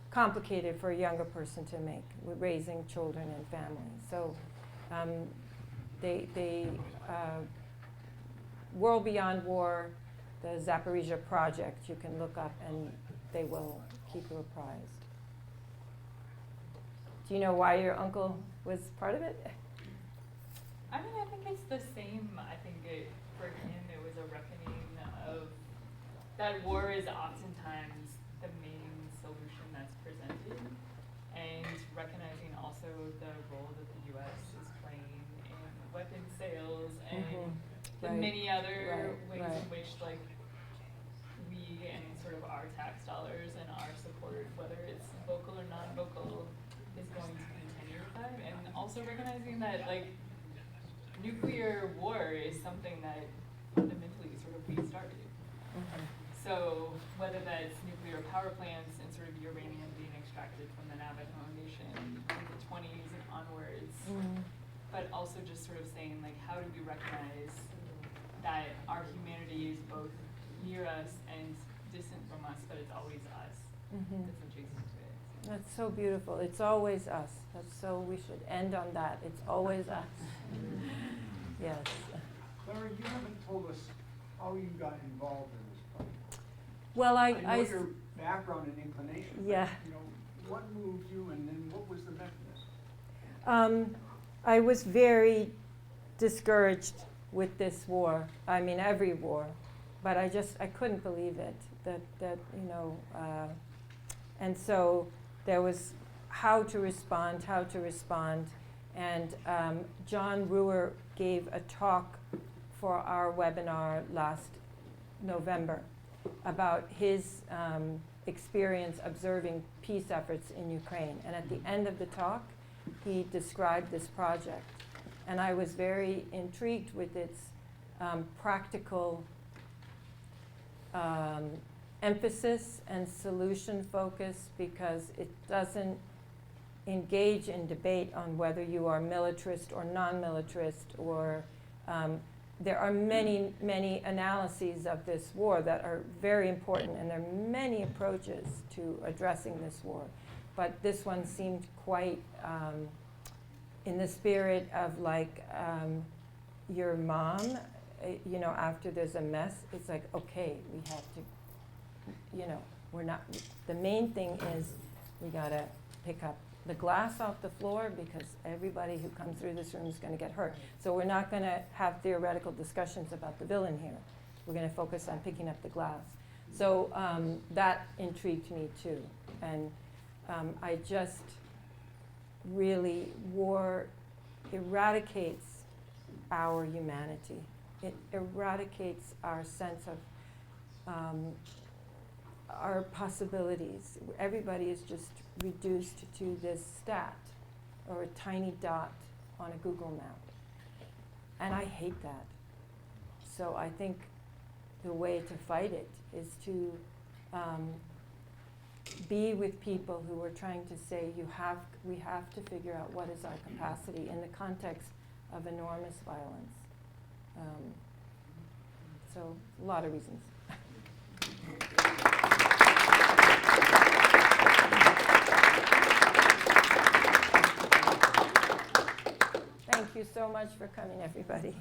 complicated for a younger person to make with raising children and families. So World Beyond War, the Zaporizhzhia Project, you can look up and they will keep you apprised. Do you know why your uncle was part of it? I mean, I think it's the same. I think for him, it was a reckoning of that war is oftentimes the main solution that's presented, and recognizing also the role that the U.S. is playing in weapons sales and the many other ways in which, we and sort of our tax dollars and our support, whether it's vocal or non-vocal, is going to continue with that. And also recognizing that, nuclear war is something that fundamentally sort of we started. So whether that's nuclear power plants and sort of uranium being extracted from the Navajo Nation in the 20s and onwards, but also just sort of saying, how do we recognize that our humanity is both near us and distant from us, but it's always us that's adjacent to it. That's so beautiful. It's always us. We should end on that. It's always us. Yes. Larry, you haven't told us how you got involved in this project. Well, I know your background and inclination. Yeah. But, what moved you, and then what was the mechanism? I was very discouraged with this war. I mean, every war, but I couldn't believe it. And so there was how to respond, and John Ruhr gave a talk for our webinar last November about his experience observing peace efforts in Ukraine. And at the end of the talk, he described this project. And I was very intrigued with its practical emphasis and solution focus, because it doesn't engage in debate on whether you are militarist or non-militarist, or there are many, many analyses of this war that are very important, and there are many approaches to addressing this war. But this one seemed quite in the spirit of your mom, after there's a mess, it's like, okay, we have to, we're not, the main thing is we gotta pick up the glass off the floor, because everybody who comes through this room is going to get hurt. So we're not going to have theoretical discussions about the villain here. We're going to focus on picking up the glass. So that intrigued me too. And I just really, war eradicates our humanity. It eradicates our sense of our possibilities. Everybody is just reduced to this stat or a tiny dot on a Google map. And I hate that. So I think the way to fight it is to be with people who are trying to say we have to figure out what is our capacity in the context of enormous violence. So a lot of reasons. Thank you so much for coming, everybody.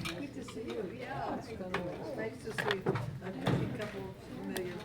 Good to see you, yeah. Nice to see you.